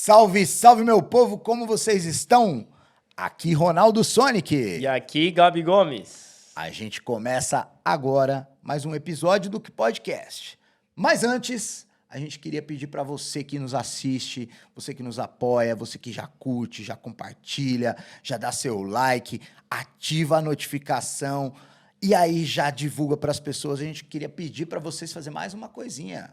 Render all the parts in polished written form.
Salve, salve, meu povo, como vocês estão? Aqui Ronaldo Sonic. E aqui Gabi Gomes. A gente começa agora mais um episódio do Que Podcast. Mas antes, a gente queria pedir para você que nos assiste, você que nos apoia, você que já curte, já compartilha, já dá seu like, ativa a notificação e aí já divulga para as pessoas. A gente queria pedir para vocês fazer mais uma coisinha.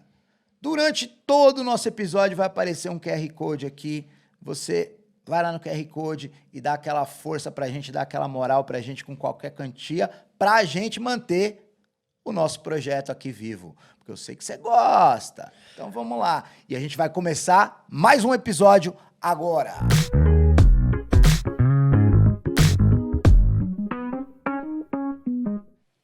Durante todo o nosso episódio vai aparecer um QR Code aqui. Você vai lá no QR Code e dá aquela força pra gente, dá aquela moral pra gente com qualquer quantia, pra gente manter o nosso projeto aqui vivo. Porque eu sei que você gosta. Então vamos lá. E a gente vai começar mais um episódio agora.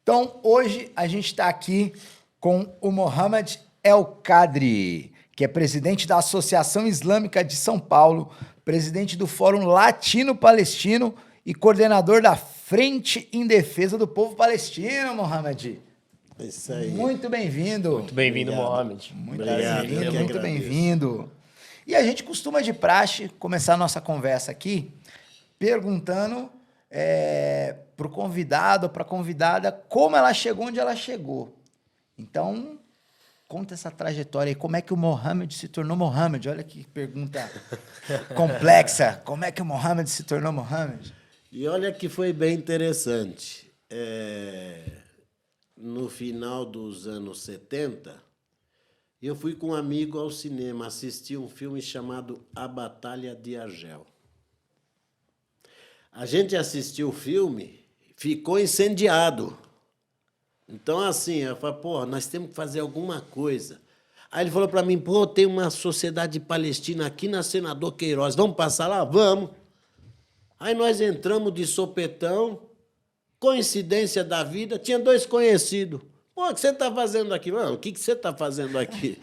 Então hoje a gente tá aqui com o Mohamed El Kadri, que é presidente da Associação Islâmica de São Paulo, presidente do Fórum Latino-Palestino e coordenador da Frente em Defesa do Povo Palestino, Mohamed. Isso aí. Muito bem-vindo. Muito bem-vindo, Mohamed. Muito Obrigado, bem-vindo, eu que muito agradeço. bem-vindo. E a gente costuma de praxe começar a nossa conversa aqui perguntando para o convidado ou para a convidada como ela chegou onde ela chegou. Então, conta essa trajetória aí, como é que o Mohamed se tornou Mohamed? Olha que pergunta complexa. Como é que o Mohamed se tornou Mohamed? E olha que foi bem interessante. No final dos anos 70, eu fui com um amigo ao cinema assistir um filme chamado A Batalha de Argel. A gente assistiu o filme, ficou incendiado. Então, assim, eu falei, pô, nós temos que fazer alguma coisa. Aí ele falou para mim, pô, tem uma sociedade palestina aqui na Senador Queiroz, vamos passar lá? Vamos. Aí nós entramos de sopetão, coincidência da vida, tinha dois conhecidos. Pô, o que você está fazendo aqui? Mano, o que você está fazendo aqui?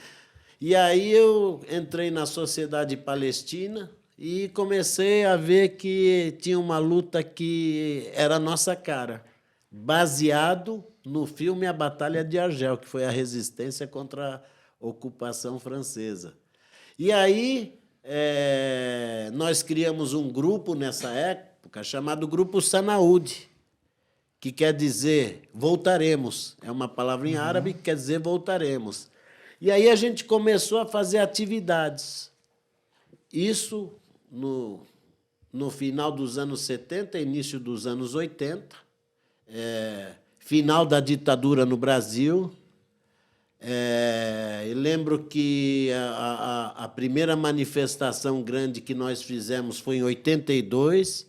E aí eu entrei na sociedade palestina e comecei a ver que tinha uma luta que era a nossa cara, baseado no filme A Batalha de Argel, que foi a resistência contra a ocupação francesa. E aí nós criamos um grupo nessa época chamado Grupo Sanaúde, que quer dizer voltaremos. É uma palavra em árabe que quer dizer voltaremos. E aí a gente começou a fazer atividades. Isso no final dos anos 70, início dos anos 80, final da ditadura no Brasil. Eu lembro que a primeira manifestação grande que nós fizemos foi em 82.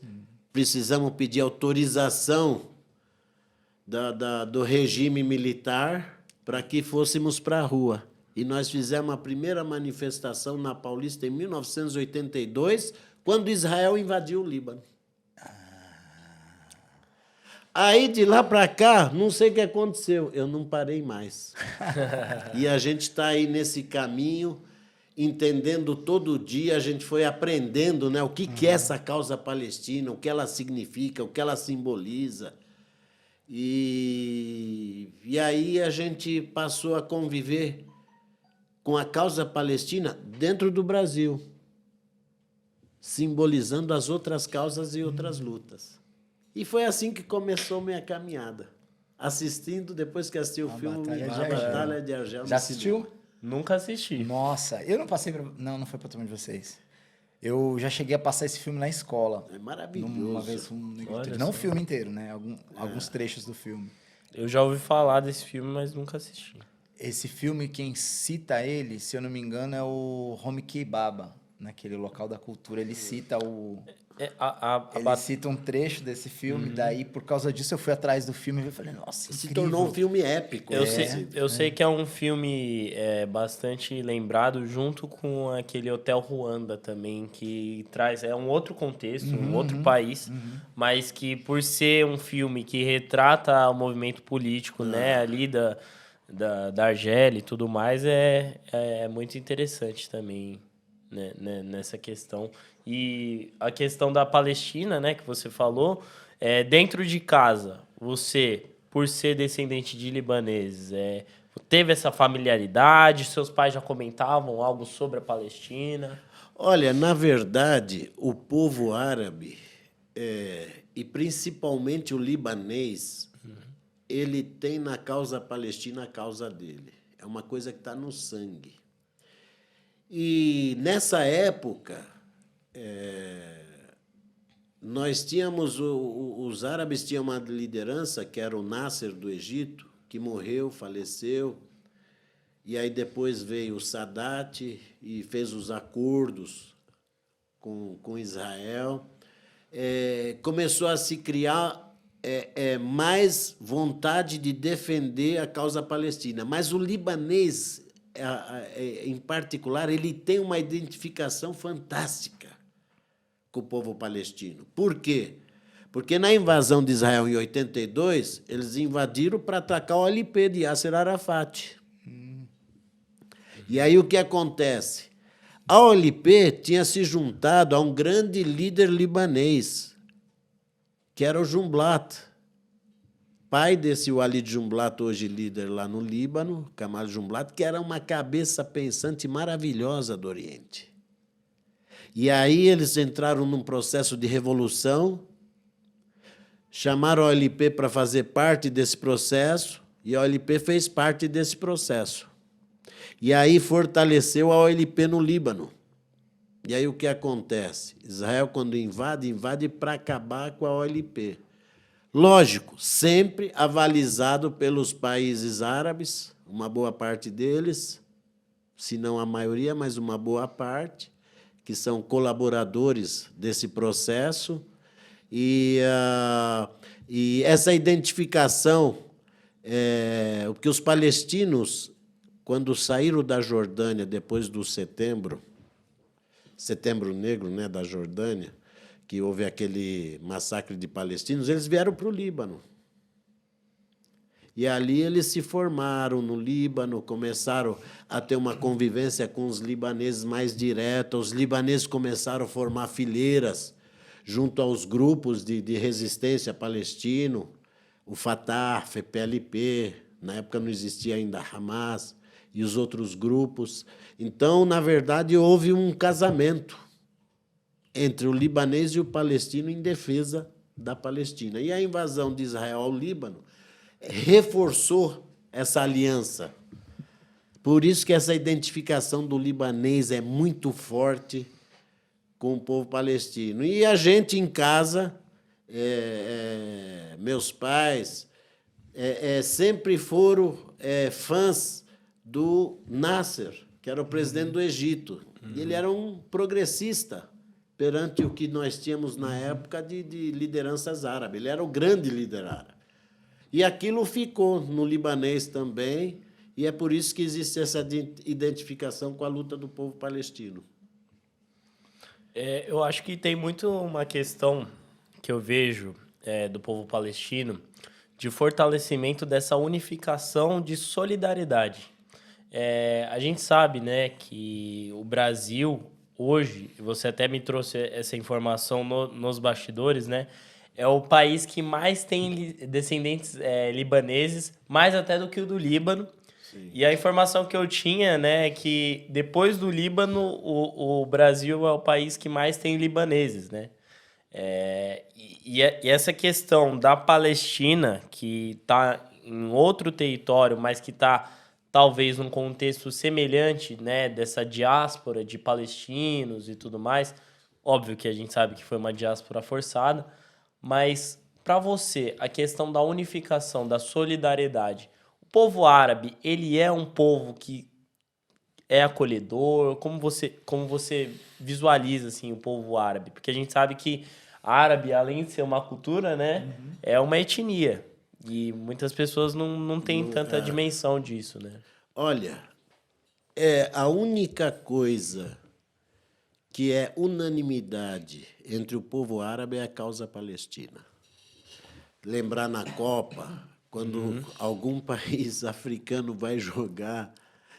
Precisamos pedir autorização do regime militar para que fôssemos para a rua. E nós fizemos a primeira manifestação na Paulista em 1982, quando Israel invadiu o Líbano. Aí, de lá para cá, não sei o que aconteceu, eu não parei mais. E a gente está aí nesse caminho, entendendo todo dia, a gente foi aprendendo, né, o que é essa causa palestina, o que ela significa, o que ela simboliza. E aí a gente passou a conviver com a causa palestina dentro do Brasil, simbolizando as outras causas e outras lutas. E foi assim que começou minha caminhada. Assistindo, depois que assisti o filme A Batalha de Argel. Já assistiu? Nunca assisti. Nossa, eu não passei pra... Não foi pra turma de vocês. Eu já cheguei a passar esse filme na escola. É maravilhoso. Uma vez, não o filme inteiro, né? Alguns trechos do filme. Eu já ouvi falar desse filme, mas nunca assisti. Esse filme, quem cita ele, se eu não me engano, é o Homi Baba, naquele local da cultura. Ele cita ele cita um trecho desse filme, daí por causa disso eu fui atrás do filme e falei, nossa, Se incrível. tornou um filme épico. Eu sei que é um filme bastante lembrado, junto com aquele Hotel Ruanda também, que traz um outro contexto, um outro país, mas que por ser um filme que retrata o movimento político, né, ali da Argélia e tudo mais, é muito interessante também, né, nessa questão. E a questão da Palestina, né, que você falou, dentro de casa, você, por ser descendente de libaneses, teve essa familiaridade? Seus pais já comentavam algo sobre a Palestina? Olha, na verdade, o povo árabe, e principalmente o libanês, ele tem na causa palestina a causa dele. É uma coisa que está no sangue. E, nessa época, nós tínhamos... Os árabes tinham uma liderança, que era o Nasser, do Egito, que morreu, faleceu. E aí depois veio o Sadat e fez os acordos com Israel. Começou a se criar mais vontade de defender a causa palestina. Mas o libanês, em particular, ele tem uma identificação fantástica com o povo palestino. Por quê? Porque na invasão de Israel em 82, eles invadiram para atacar o OLP de Yasser Arafat. E aí o que acontece? A OLP tinha se juntado a um grande líder libanês, que era o Jumblat, pai desse Walid Jumblat, hoje líder lá no Líbano, Kamal Jumblat, que era uma cabeça pensante maravilhosa do Oriente. E aí eles entraram num processo de revolução, chamaram a OLP para fazer parte desse processo, e a OLP fez parte desse processo. E aí fortaleceu a OLP no Líbano. E aí o que acontece? Israel, quando invade para acabar com a OLP. Lógico, sempre avalizado pelos países árabes, uma boa parte deles, se não a maioria, mas uma boa parte, que são colaboradores desse processo. E essa identificação, porque os palestinos, quando saíram da Jordânia, depois do Setembro Negro, né, da Jordânia, que houve aquele massacre de palestinos, eles vieram para o Líbano. E ali eles se formaram no Líbano, começaram a ter uma convivência com os libaneses mais direta, os libaneses começaram a formar fileiras junto aos grupos de resistência palestino, o Fatah, FPLP, na época não existia ainda Hamas, e os outros grupos. Então, na verdade, houve um casamento entre o libanês e o palestino em defesa da Palestina. E a invasão de Israel ao Líbano reforçou essa aliança. Por isso que essa identificação do libanês é muito forte com o povo palestino. E a gente em casa, meus pais, sempre foram fãs do Nasser, que era o presidente do Egito. E ele era um progressista perante o que nós tínhamos na época de lideranças árabes. Ele era o grande líder árabe. E aquilo ficou no libanês também, e é por isso que existe essa identificação com a luta do povo palestino. Eu acho que tem muito uma questão que eu vejo do povo palestino de fortalecimento dessa unificação de solidariedade. A gente sabe, né, que o Brasil, hoje, você até me trouxe essa informação nos bastidores, né, é o país que mais tem descendentes libaneses, mais até do que o do Líbano. Sim. E a informação que eu tinha, né, é que depois do Líbano, o Brasil é o país que mais tem libaneses, né? E essa questão da Palestina, que está em outro território, mas que está talvez num contexto semelhante, né, dessa diáspora de palestinos e tudo mais, óbvio que a gente sabe que foi uma diáspora forçada, mas para você, a questão da unificação, da solidariedade, o povo árabe, ele é um povo que é acolhedor? Como você visualiza assim, o povo árabe? Porque a gente sabe que árabe, além de ser uma cultura, né, é uma etnia. E muitas pessoas não têm tanta dimensão disso, né? Olha, a única coisa que é unanimidade entre o povo árabe é a causa palestina. Lembrar na Copa, quando algum país africano vai jogar,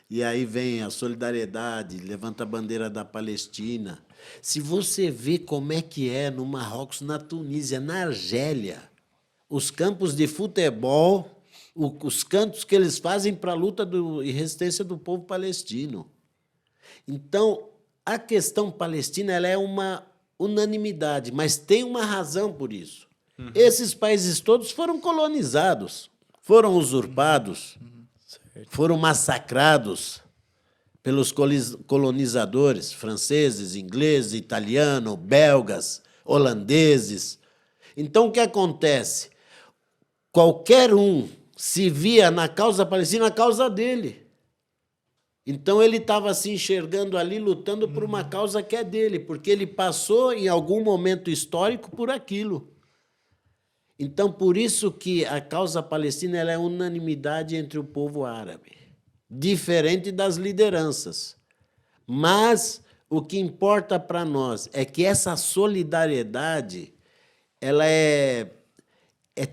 e aí vem a solidariedade, levanta a bandeira da Palestina. Se você vê como é que é no Marrocos, na Tunísia, na Argélia, os campos de futebol, os cantos que eles fazem para a luta e resistência do povo palestino. Então, A questão palestina ela é uma unanimidade, mas tem uma razão por isso. Esses países todos foram colonizados, foram usurpados, foram massacrados pelos colonizadores franceses, ingleses, italianos, belgas, holandeses. Então, o que acontece? Qualquer um se via na causa palestina a causa dele. Então, ele estava se enxergando ali, lutando por uma causa que é dele, porque ele passou, em algum momento histórico, por aquilo. Então, por isso que a causa palestina ela é unanimidade entre o povo árabe, diferente das lideranças. Mas o que importa para nós é que essa solidariedade ela é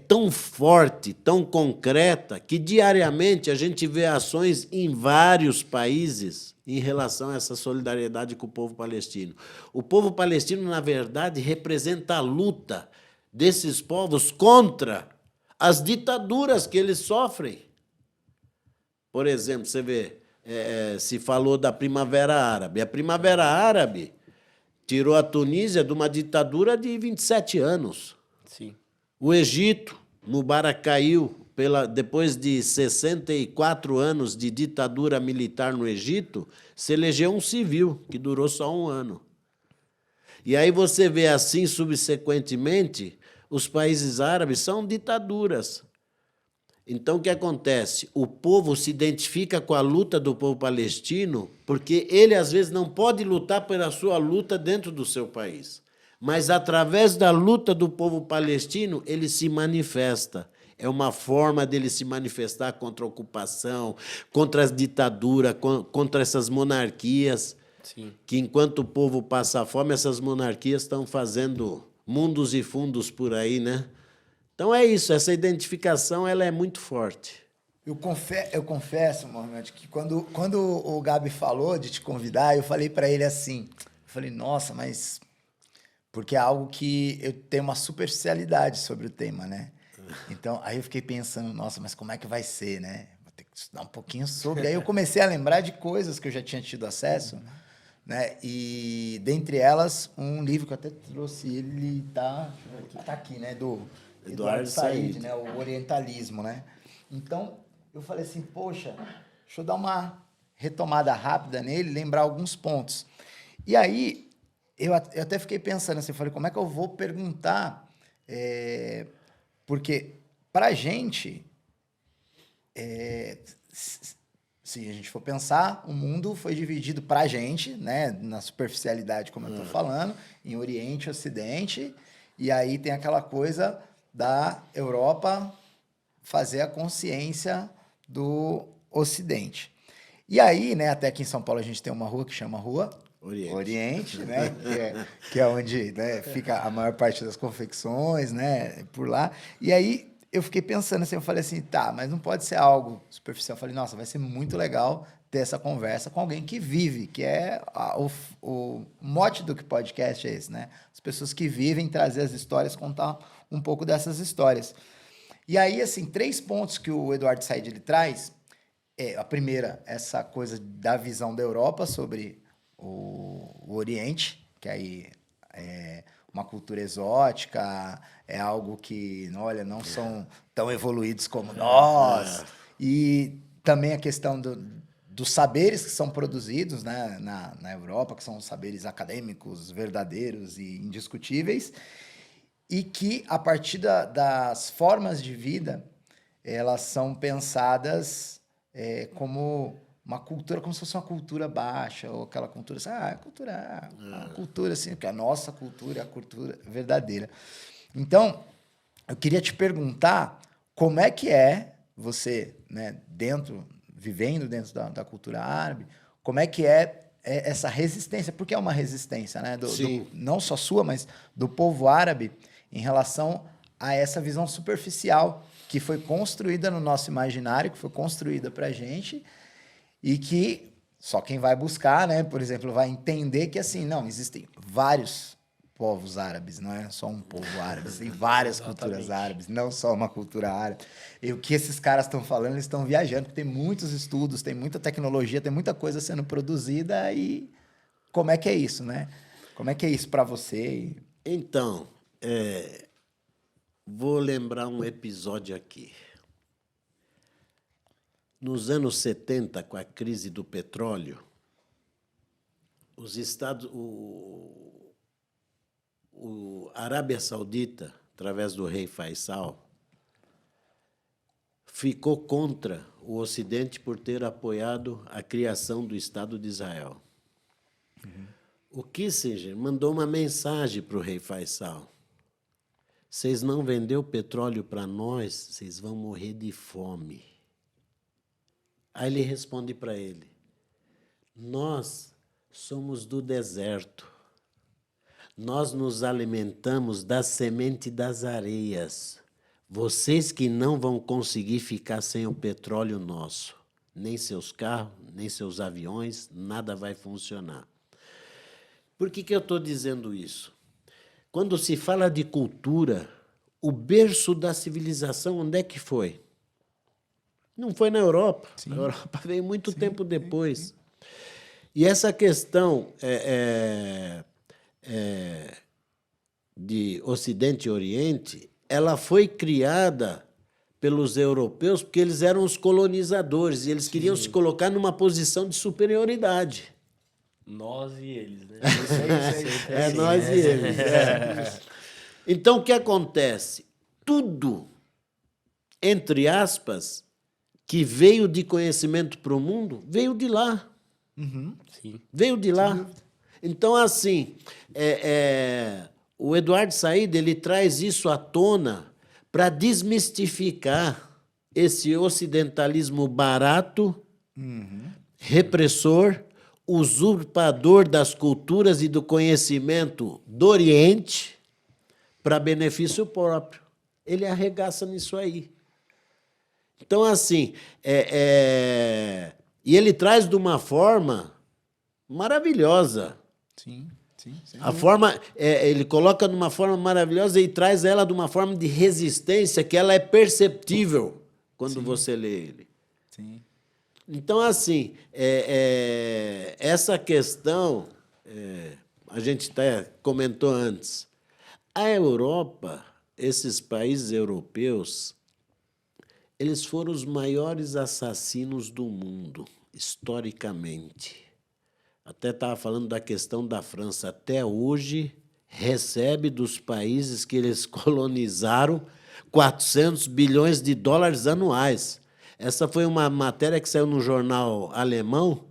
tão forte, tão concreta, que diariamente a gente vê ações em vários países em relação a essa solidariedade com o povo palestino. O povo palestino, na verdade, representa a luta desses povos contra as ditaduras que eles sofrem. Por exemplo, você vê, se falou da Primavera Árabe. A Primavera Árabe tirou a Tunísia de uma ditadura de 27 anos. Sim. O Egito, Mubarak caiu depois de 64 anos de ditadura militar no Egito, se elegeu um civil, que durou só 1 ano. E aí você vê assim, subsequentemente, os países árabes são ditaduras. Então, o que acontece? O povo se identifica com a luta do povo palestino porque ele, às vezes, não pode lutar pela sua luta dentro do seu país. Mas, através da luta do povo palestino, ele se manifesta. É uma forma dele se manifestar contra a ocupação, contra as ditaduras, contra essas monarquias. Sim. Que, enquanto o povo passa fome, essas monarquias estão fazendo mundos e fundos por aí, né? Então é isso, essa identificação ela é muito forte. Eu confesso, Mohamed, que quando o Gabi falou de te convidar, eu falei para ele assim, eu falei, nossa, mas... Porque é algo que eu tenho uma superficialidade sobre o tema, né? Então, aí eu fiquei pensando, nossa, mas como é que vai ser, né? Vou ter que estudar um pouquinho sobre. Aí eu comecei a lembrar de coisas que eu já tinha tido acesso, né? E, dentre elas, um livro que eu até trouxe, ele tá aqui, né? Do Eduardo Said, né? O Orientalismo, né? Então, eu falei assim, poxa, deixa eu dar uma retomada rápida nele, lembrar alguns pontos. E aí, eu até fiquei pensando assim, falei, como é que eu vou perguntar? Porque, pra gente, se a gente for pensar, o mundo foi dividido pra gente, né? Na superficialidade, como eu tô falando, em Oriente e Ocidente, e aí tem aquela coisa da Europa fazer a consciência do Ocidente. E aí, né, até aqui em São Paulo a gente tem uma rua que chama Rua Oriente, né, que é onde, né, fica a maior parte das confecções, né, por lá. E aí eu fiquei pensando assim, eu falei assim, tá, mas não pode ser algo superficial. Eu falei, nossa, vai ser muito legal ter essa conversa com alguém que vive, que é o mote do que podcast é esse, né? As pessoas que vivem, trazer as histórias, contar um pouco dessas histórias. E aí, assim, 3 pontos que o Eduardo Said ele traz. A primeira, essa coisa da visão da Europa sobre o Oriente, que aí é uma cultura exótica, é algo que, olha, não são tão evoluídos como nós. E também a questão dos saberes que são produzidos, né, na Europa, que são saberes acadêmicos, verdadeiros e indiscutíveis, e que, a partir das formas de vida, elas são pensadas como uma cultura, como se fosse uma cultura baixa, ou aquela cultura assim, a cultura assim, que a nossa cultura é a cultura verdadeira. Então, eu queria te perguntar como é que você, né, vivendo dentro da cultura árabe, como é que é essa resistência, porque é uma resistência, né, não só sua, mas do povo árabe em relação a essa visão superficial que foi construída no nosso imaginário, que foi construída para a gente, e que só quem vai buscar, né, por exemplo, vai entender que, assim, não, existem vários povos árabes, não é só um povo árabe, tem várias culturas árabes, não só uma cultura árabe. E o que esses caras estão falando, eles estão viajando, porque tem muitos estudos, tem muita tecnologia, tem muita coisa sendo produzida e como é que é isso, né? Como é que é isso para você? Então, vou lembrar um episódio aqui. Nos anos 70, com a crise do petróleo, os Estados, a Arábia Saudita, através do rei Faisal, ficou contra o Ocidente por ter apoiado a criação do Estado de Israel. O Kissinger mandou uma mensagem para o rei Faisal. Vocês não venderam petróleo para nós, vocês vão morrer de fome. Aí ele responde para ele, nós somos do deserto. Nós nos alimentamos da semente das areias. Vocês que não vão conseguir ficar sem o petróleo nosso. Nem seus carros, nem seus aviões, nada vai funcionar. Por que eu estou dizendo isso? Quando se fala de cultura, o berço da civilização, onde é que foi? Não foi na Europa. Sim. A Europa veio muito tempo depois. Sim. E essa questão de Ocidente e Oriente, ela foi criada pelos europeus porque eles eram os colonizadores e eles queriam se colocar numa posição de superioridade. Nós e eles, né? Nós e eles. Então, o que acontece? Tudo, entre aspas, que veio de conhecimento para o mundo, veio de lá. Sim. Veio de lá. Então, assim, o Eduardo Said, ele traz isso à tona para desmistificar esse ocidentalismo barato, repressor, usurpador das culturas e do conhecimento do Oriente para benefício próprio. Ele arregaça nisso aí. Então, assim, e ele traz de uma forma maravilhosa. Sim. A forma, ele coloca de uma forma maravilhosa e traz ela de uma forma de resistência que ela é perceptível quando você lê ele. Sim. Então, assim, essa questão, a gente até comentou antes, a Europa, esses países europeus, eles foram os maiores assassinos do mundo, historicamente. Até estava falando da questão da França. Até hoje, recebe dos países que eles colonizaram 400 bilhões de dólares anuais. Essa foi uma matéria que saiu no jornal alemão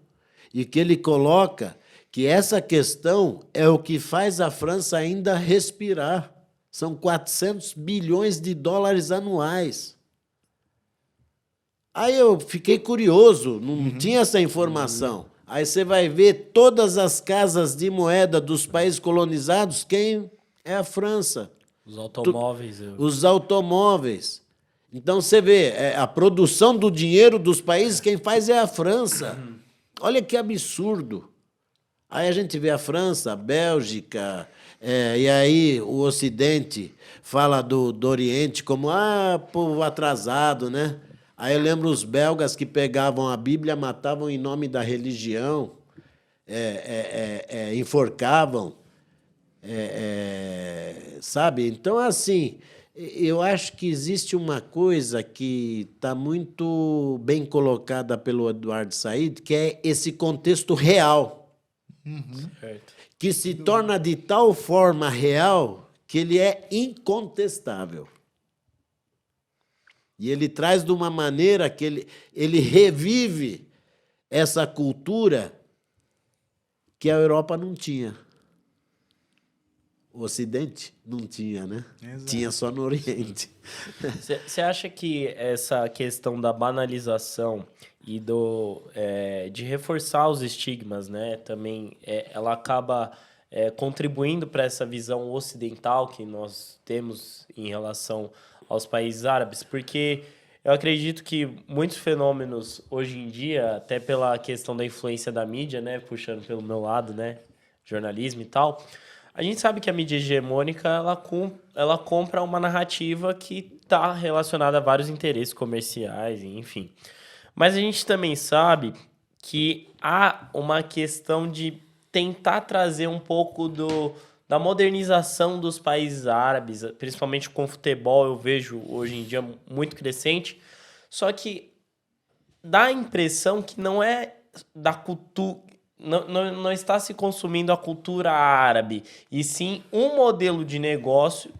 e que ele coloca que essa questão é o que faz a França ainda respirar. São 400 bilhões de dólares anuais. Aí eu fiquei curioso, não tinha essa informação. Aí você vai ver todas as casas de moeda dos países colonizados, quem é a França? Os automóveis. Os automóveis. Então você vê, a produção do dinheiro dos países, quem faz é a França. Olha que absurdo. Aí a gente vê a França, a Bélgica, e aí o Ocidente fala do Oriente como, povo atrasado, né? Aí eu lembro os belgas que pegavam a Bíblia, matavam em nome da religião, enforcavam, sabe? Então, assim, eu acho que existe uma coisa que está muito bem colocada pelo Eduardo Said, que é esse contexto real, que se torna de tal forma real que ele é incontestável. E ele traz de uma maneira que ele revive essa cultura que a Europa não tinha. O Ocidente não tinha, né? Exato. Tinha só no Oriente. Você acha que essa questão da banalização e de reforçar os estigmas, né, também ela acaba contribuindo para essa visão ocidental que nós temos em relação aos países árabes? Porque eu acredito que muitos fenômenos hoje em dia, até pela questão da influência da mídia, né, puxando pelo meu lado, né, jornalismo e tal, a gente sabe que a mídia hegemônica ela compra uma narrativa que está relacionada a vários interesses comerciais, enfim. Mas a gente também sabe que há uma questão de tentar trazer um pouco da modernização dos países árabes, principalmente com o futebol, eu vejo hoje em dia muito crescente, só que dá a impressão que não é da cultura, não está se consumindo a cultura árabe, e sim um modelo de negócio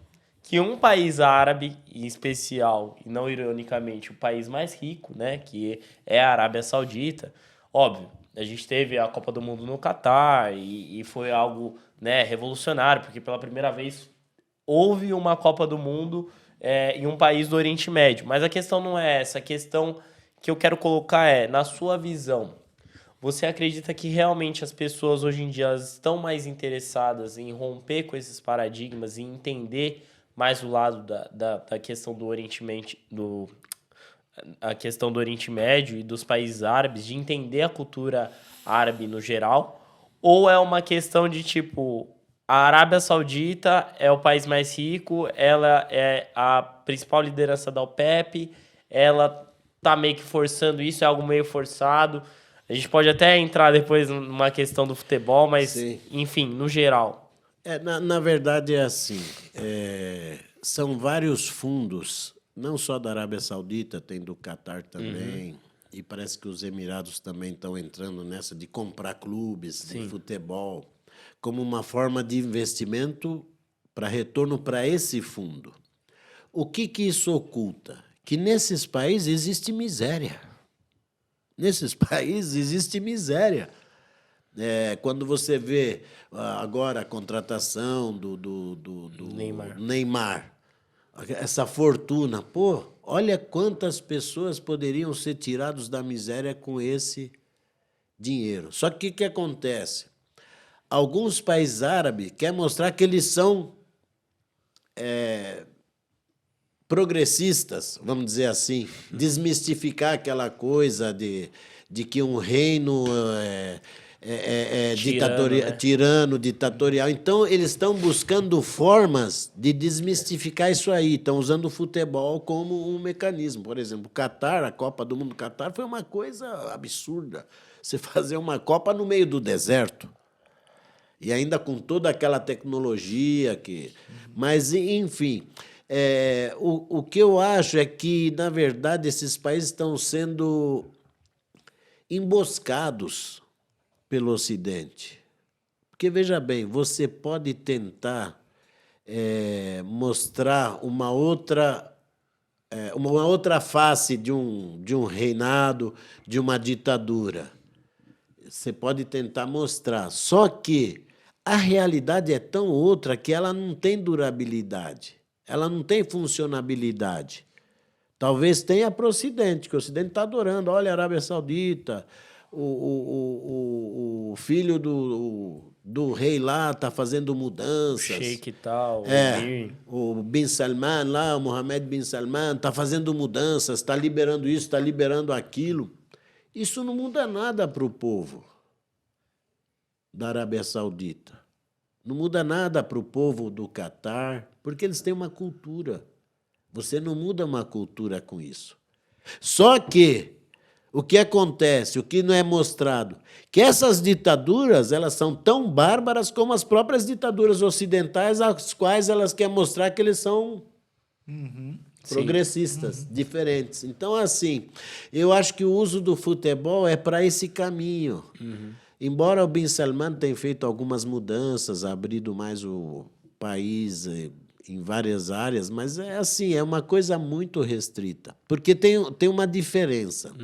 que um país árabe, em especial, e não ironicamente, o país mais rico, né, que é a Arábia Saudita, óbvio, a gente teve a Copa do Mundo no Catar e foi algo, né, revolucionário, porque pela primeira vez houve uma Copa do Mundo em um país do Oriente Médio. Mas a questão não é essa, a questão que eu quero colocar é, na sua visão, você acredita que realmente as pessoas hoje em dia estão mais interessadas em romper com esses paradigmas e entender mais o lado da questão do Oriente Médio, a questão do Oriente Médio e dos países árabes, de entender a cultura árabe no geral? Ou é uma questão de, tipo, a Arábia Saudita é o país mais rico, ela é a principal liderança da OPEP, ela tá meio que forçando isso, é algo meio forçado. A gente pode até entrar depois numa questão do futebol, mas, Sim. enfim, no geral. Na verdade é assim, são vários fundos, não só da Arábia Saudita, tem do Catar também, e parece que os Emirados também estão entrando nessa de comprar clubes de futebol, como uma forma de investimento para retorno para esse fundo. O que isso oculta? Que nesses países existe miséria. Nesses países existe miséria. Quando você vê agora a contratação do Neymar, essa fortuna, pô, olha quantas pessoas poderiam ser tiradas da miséria com esse dinheiro. Só que o que acontece? Alguns países árabes querem mostrar que eles são progressistas, vamos dizer assim, desmistificar aquela coisa de que um reino tirano, ditatorial. Então, eles estão buscando formas de desmistificar isso aí. Estão usando o futebol como um mecanismo. Por exemplo, o Catar, a Copa do Mundo do Catar, foi uma coisa absurda. Você fazer uma Copa no meio do deserto. E ainda com toda aquela tecnologia que... Mas, enfim, o que eu acho é que, na verdade, esses países estão sendo emboscados pelo Ocidente. Porque, veja bem, você pode tentar mostrar uma outra face de um reinado, de uma ditadura. Você pode tentar mostrar. Só que a realidade é tão outra que ela não tem durabilidade, ela não tem funcionabilidade. Talvez tenha para o Ocidente, que o Ocidente está adorando. Olha, a Arábia Saudita, o filho do rei lá está fazendo mudanças. O Sheik e tal, o Bin Salman lá, o Mohammed Bin Salman, está fazendo mudanças, está liberando isso, está liberando aquilo. Isso não muda nada para o povo da Arábia Saudita. Não muda nada para o povo do Catar, porque eles têm uma cultura. Você não muda uma cultura com isso. Só que o que acontece, o que não é mostrado, que essas ditaduras elas são tão bárbaras como as próprias ditaduras ocidentais, às quais elas querem mostrar que eles são progressistas, diferentes. Então, assim, eu acho que o uso do futebol é para esse caminho. Embora o Bin Salman tenha feito algumas mudanças, abrido mais o país em várias áreas, mas é assim, é uma coisa muito restrita. Porque tem uma diferença.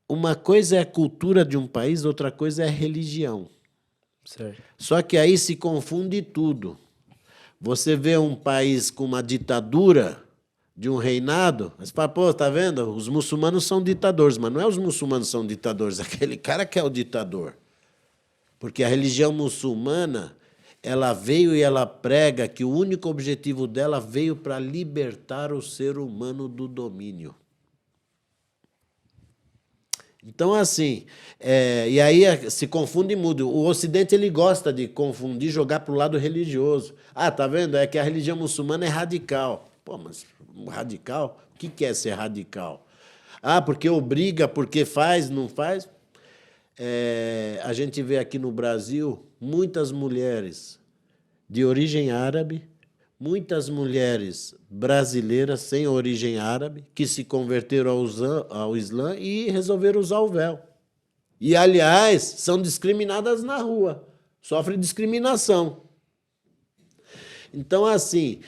Uma coisa é a cultura de um país, outra coisa é a religião. Certo. Só que aí se confunde tudo. Você vê um país com uma ditadura de um reinado, você fala, pô, tá vendo? Os muçulmanos são ditadores, mas não é os muçulmanos que são ditadores, é aquele cara que é o ditador. Porque a religião muçulmana, ela veio e ela prega que o único objetivo dela veio para libertar o ser humano do domínio. Então, assim, e aí se confunde e muda. O Ocidente ele gosta de confundir, jogar para o lado religioso. Ah, tá vendo? É que a religião muçulmana é radical. Pô, mas radical? O que é ser radical? Ah, porque obriga, porque faz, não faz? A gente vê aqui no Brasil muitas mulheres de origem árabe, muitas mulheres brasileiras sem origem árabe que se converteram ao Islã e resolveram usar o véu. E, aliás, são discriminadas na rua, sofrem discriminação. Então, assim,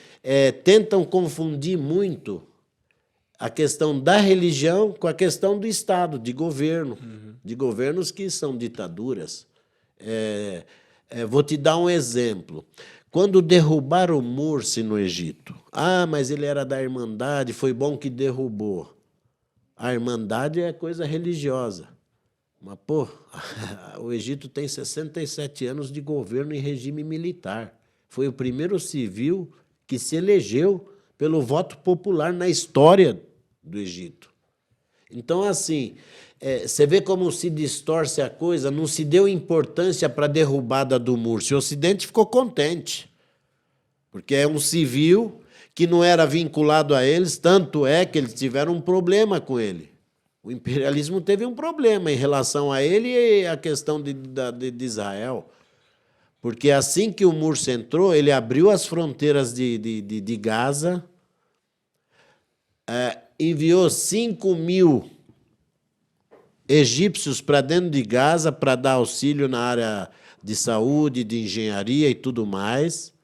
tentam confundir muito a questão da religião com a questão do Estado, de governo, de governos que são ditaduras. Vou te dar um exemplo. Quando derrubaram o Mursi no Egito, mas ele era da Irmandade, foi bom que derrubou. A Irmandade é coisa religiosa. Mas, pô, o Egito tem 67 anos de governo em regime militar. Foi o primeiro civil que se elegeu pelo voto popular na história do Egito. Então, assim, você vê como se distorce a coisa, não se deu importância para a derrubada do Mursi. O Ocidente ficou contente, porque é um civil que não era vinculado a eles, tanto é que eles tiveram um problema com ele. O imperialismo teve um problema em relação a ele e a questão de Israel. Porque assim que o Mursi entrou, ele abriu as fronteiras de Gaza, enviou 5.000 egípcios para dentro de Gaza para dar auxílio na área de saúde, de engenharia e tudo mais.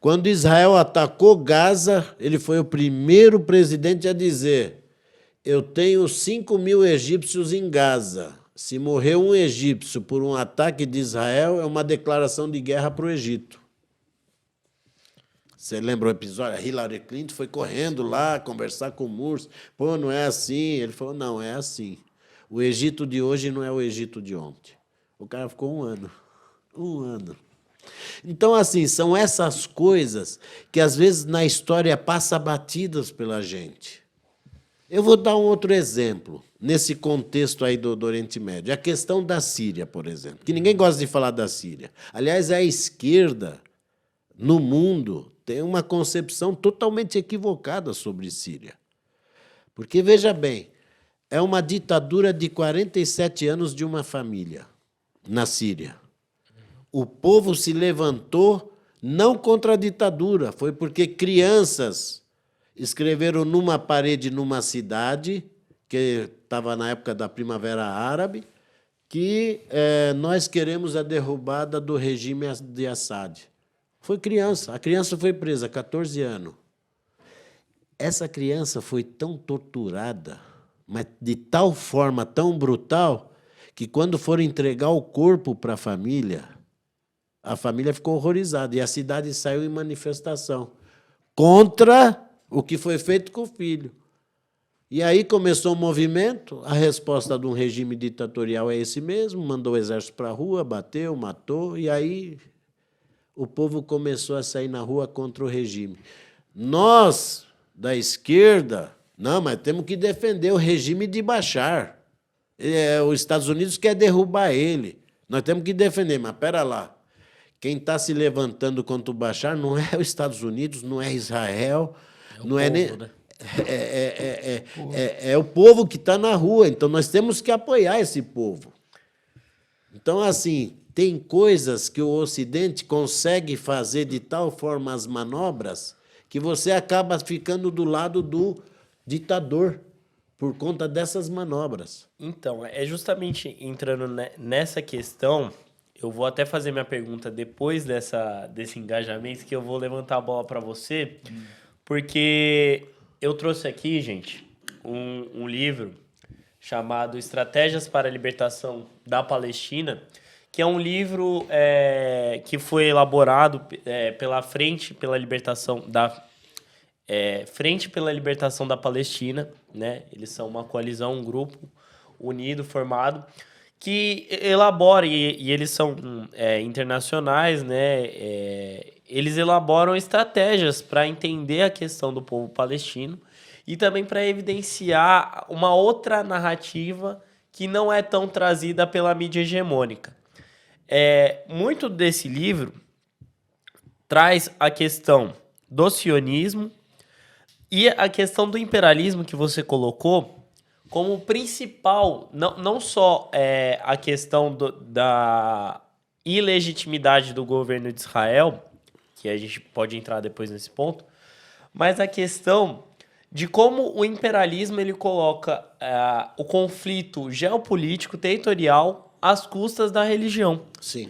Quando Israel atacou Gaza, ele foi o primeiro presidente a dizer: eu tenho 5.000 egípcios em Gaza. Se morreu um egípcio por um ataque de Israel, é uma declaração de guerra para o Egito. Você lembra o episódio? A Hillary Clinton foi correndo lá conversar com o Mursi. Pô, não é assim. Ele falou, não, é assim. O Egito de hoje não é o Egito de ontem. O cara ficou 1 ano. 1 ano. Então, assim, são essas coisas que, às vezes, na história passam batidas pela gente. Eu vou dar um outro exemplo, nesse contexto aí do Oriente Médio. A questão da Síria, por exemplo, que ninguém gosta de falar da Síria. Aliás, a esquerda, no mundo, tem uma concepção totalmente equivocada sobre Síria. Porque, veja bem, é uma ditadura de 47 anos de uma família na Síria. O povo se levantou não contra a ditadura, foi porque crianças escreveram numa parede, numa cidade, que estava na época da Primavera Árabe, que nós queremos a derrubada do regime de Assad. Foi criança. A criança foi presa, 14 anos. Essa criança foi tão torturada, mas de tal forma, tão brutal, que quando foram entregar o corpo para a família ficou horrorizada. E a cidade saiu em manifestação contra o que foi feito com o filho. E aí começou o movimento, a resposta de um regime ditatorial é esse mesmo, mandou o exército para a rua, bateu, matou, e aí o povo começou a sair na rua contra o regime. Nós, da esquerda, não, mas temos que defender o regime de Bashar. Os Estados Unidos quer derrubar ele. Nós temos que defender, mas espera lá. Quem está se levantando contra o Bashar não é os Estados Unidos, não é Israel, não é nem... Né? É o povo que está na rua, então nós temos que apoiar esse povo. Então, assim, tem coisas que o Ocidente consegue fazer de tal forma as manobras que você acaba ficando do lado do ditador por conta dessas manobras. Então, é justamente entrando nessa questão, eu vou até fazer minha pergunta depois desse engajamento, que eu vou levantar a bola para você, porque eu trouxe aqui, gente, um livro chamado Estratégias para a Libertação da Palestina, que é um livro que foi elaborado pela Frente pela Libertação da Palestina, né? Eles são uma coalizão, um grupo unido, formado, que elabora, e eles são internacionais, né? Eles elaboram estratégias para entender a questão do povo palestino e também para evidenciar uma outra narrativa que não é tão trazida pela mídia hegemônica. Muito desse livro traz a questão do sionismo e a questão do imperialismo que você colocou como principal, não só a questão da ilegitimidade do governo de Israel, que a gente pode entrar depois nesse ponto, mas a questão de como o imperialismo ele coloca o conflito geopolítico, territorial, às custas da religião. Sim.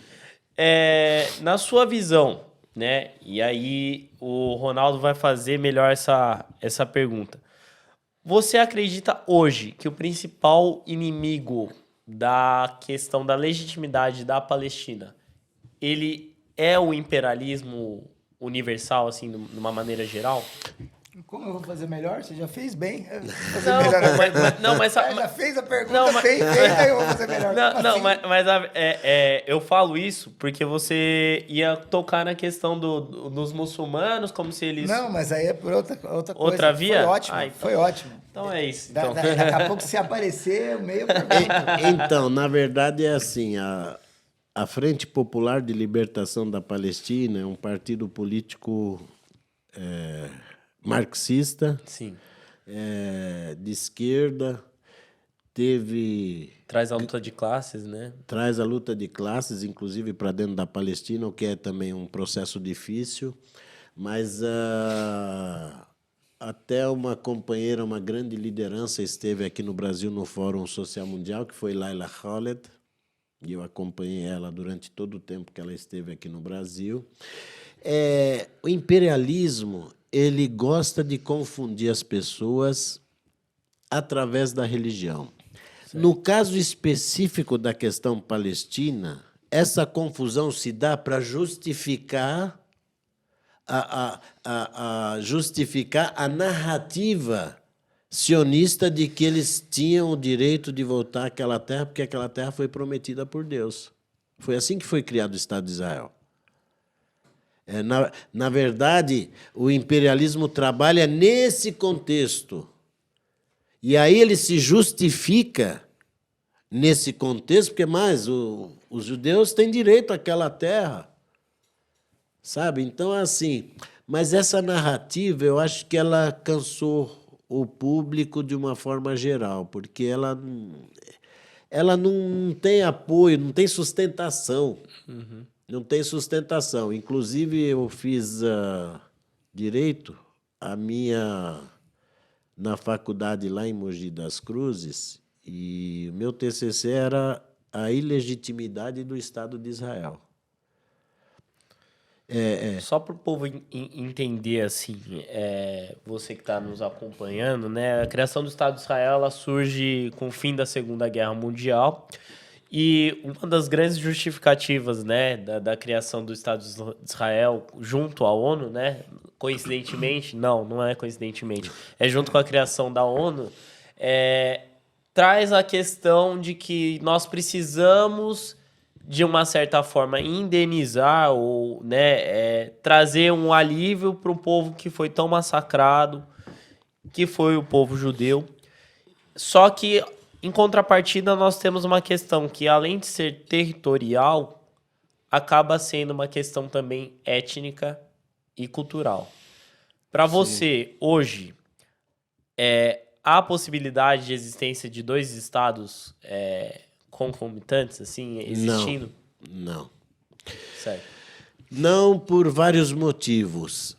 Na sua visão, né? E aí o Ronaldo vai fazer melhor essa pergunta. Você acredita hoje que o principal inimigo da questão da legitimidade da Palestina, ele é o imperialismo universal, assim, de uma maneira geral? Como eu vou fazer melhor? Você já fez bem. Eu vou fazer melhor. Mas Já fez a pergunta bem feita, eu vou fazer melhor. Eu falo isso porque você ia tocar na questão dos muçulmanos, como se eles... Não, mas aí é por outra coisa. Outra via? Foi ótimo, então, foi ótimo. Então é isso. Então. Daqui a pouco, se aparecer, meio... Então, na verdade, é assim, a Frente Popular de Libertação da Palestina é um partido político marxista, Sim. De esquerda, Traz a luta de classes, né? traz a luta de classes, inclusive para dentro da Palestina, o que é também um processo difícil, mas até uma companheira, uma grande liderança esteve aqui no Brasil no Fórum Social Mundial, que foi Laila Khaled, e eu acompanhei ela durante todo o tempo que ela esteve aqui no Brasil. O imperialismo, ele gosta de confundir as pessoas através da religião. Certo. No caso específico da questão palestina, essa confusão se dá para justificar justificar a narrativa sionista de que eles tinham o direito de voltar àquela terra, porque aquela terra foi prometida por Deus. Foi assim que foi criado o Estado de Israel. Na verdade, o imperialismo trabalha nesse contexto. E aí ele se justifica nesse contexto, porque os judeus têm direito àquela terra. Sabe? Então, assim, mas essa narrativa, eu acho que ela cansou o público de uma forma geral, porque ela não tem apoio, não tem sustentação. Uhum. Não tem sustentação. Inclusive, eu fiz direito, na faculdade lá em Mogi das Cruzes, e o meu TCC era a ilegitimidade do Estado de Israel. Só para o povo entender, assim, você que está nos acompanhando, né? A criação do Estado de Israel ela surge com o fim da Segunda Guerra Mundial. E uma das grandes justificativas, né, da criação do Estado de Israel junto à ONU, né, coincidentemente, não é coincidentemente, é junto com a criação da ONU, traz a questão de que nós precisamos, de uma certa forma, indenizar ou, né, trazer um alívio para um povo que foi tão massacrado, que foi o povo judeu. Só que, em contrapartida, nós temos uma questão que, além de ser territorial, acaba sendo uma questão também étnica e cultural. Para você, hoje, há a possibilidade de existência de dois estados concomitantes, assim, existindo? Não. Certo. Não, por vários motivos.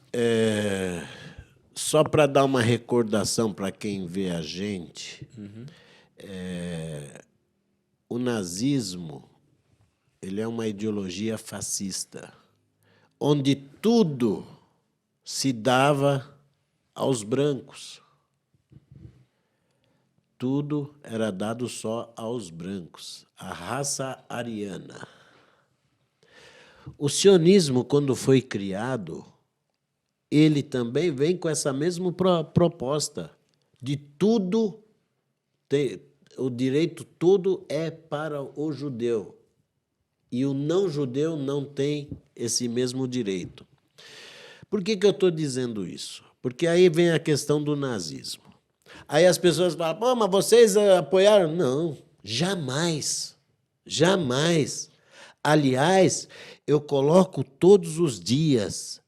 Só para dar uma recordação para quem vê a gente, o nazismo ele é uma ideologia fascista, onde tudo se dava aos brancos. Tudo era dado só aos brancos, a raça ariana. O sionismo, quando foi criado, ele também vem com essa mesma proposta de tudo, o direito todo é para o judeu. E o não-judeu não tem esse mesmo direito. Por que eu estou dizendo isso? Porque aí vem a questão do nazismo. Aí as pessoas falam, pô, mas vocês apoiaram? Não, jamais. Jamais. Aliás, eu coloco todos os dias,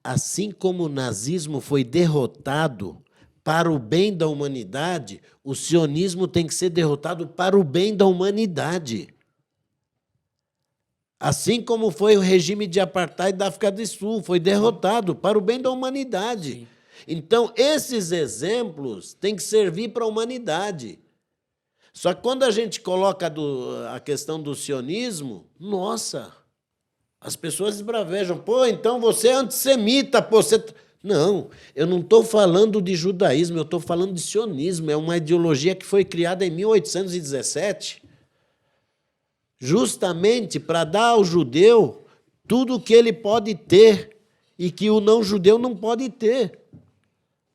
assim como o nazismo foi derrotado para o bem da humanidade, o sionismo tem que ser derrotado para o bem da humanidade. Assim como foi o regime de apartheid da África do Sul, foi derrotado para o bem da humanidade. Sim. Então, esses exemplos têm que servir para a humanidade. Só que quando a gente coloca a questão do sionismo, nossa, as pessoas esbravejam. Pô, então você é antissemita, pô, você... Não, eu não estou falando de judaísmo, eu estou falando de sionismo. É uma ideologia que foi criada em 1817, justamente para dar ao judeu tudo o que ele pode ter e que o não-judeu não pode ter.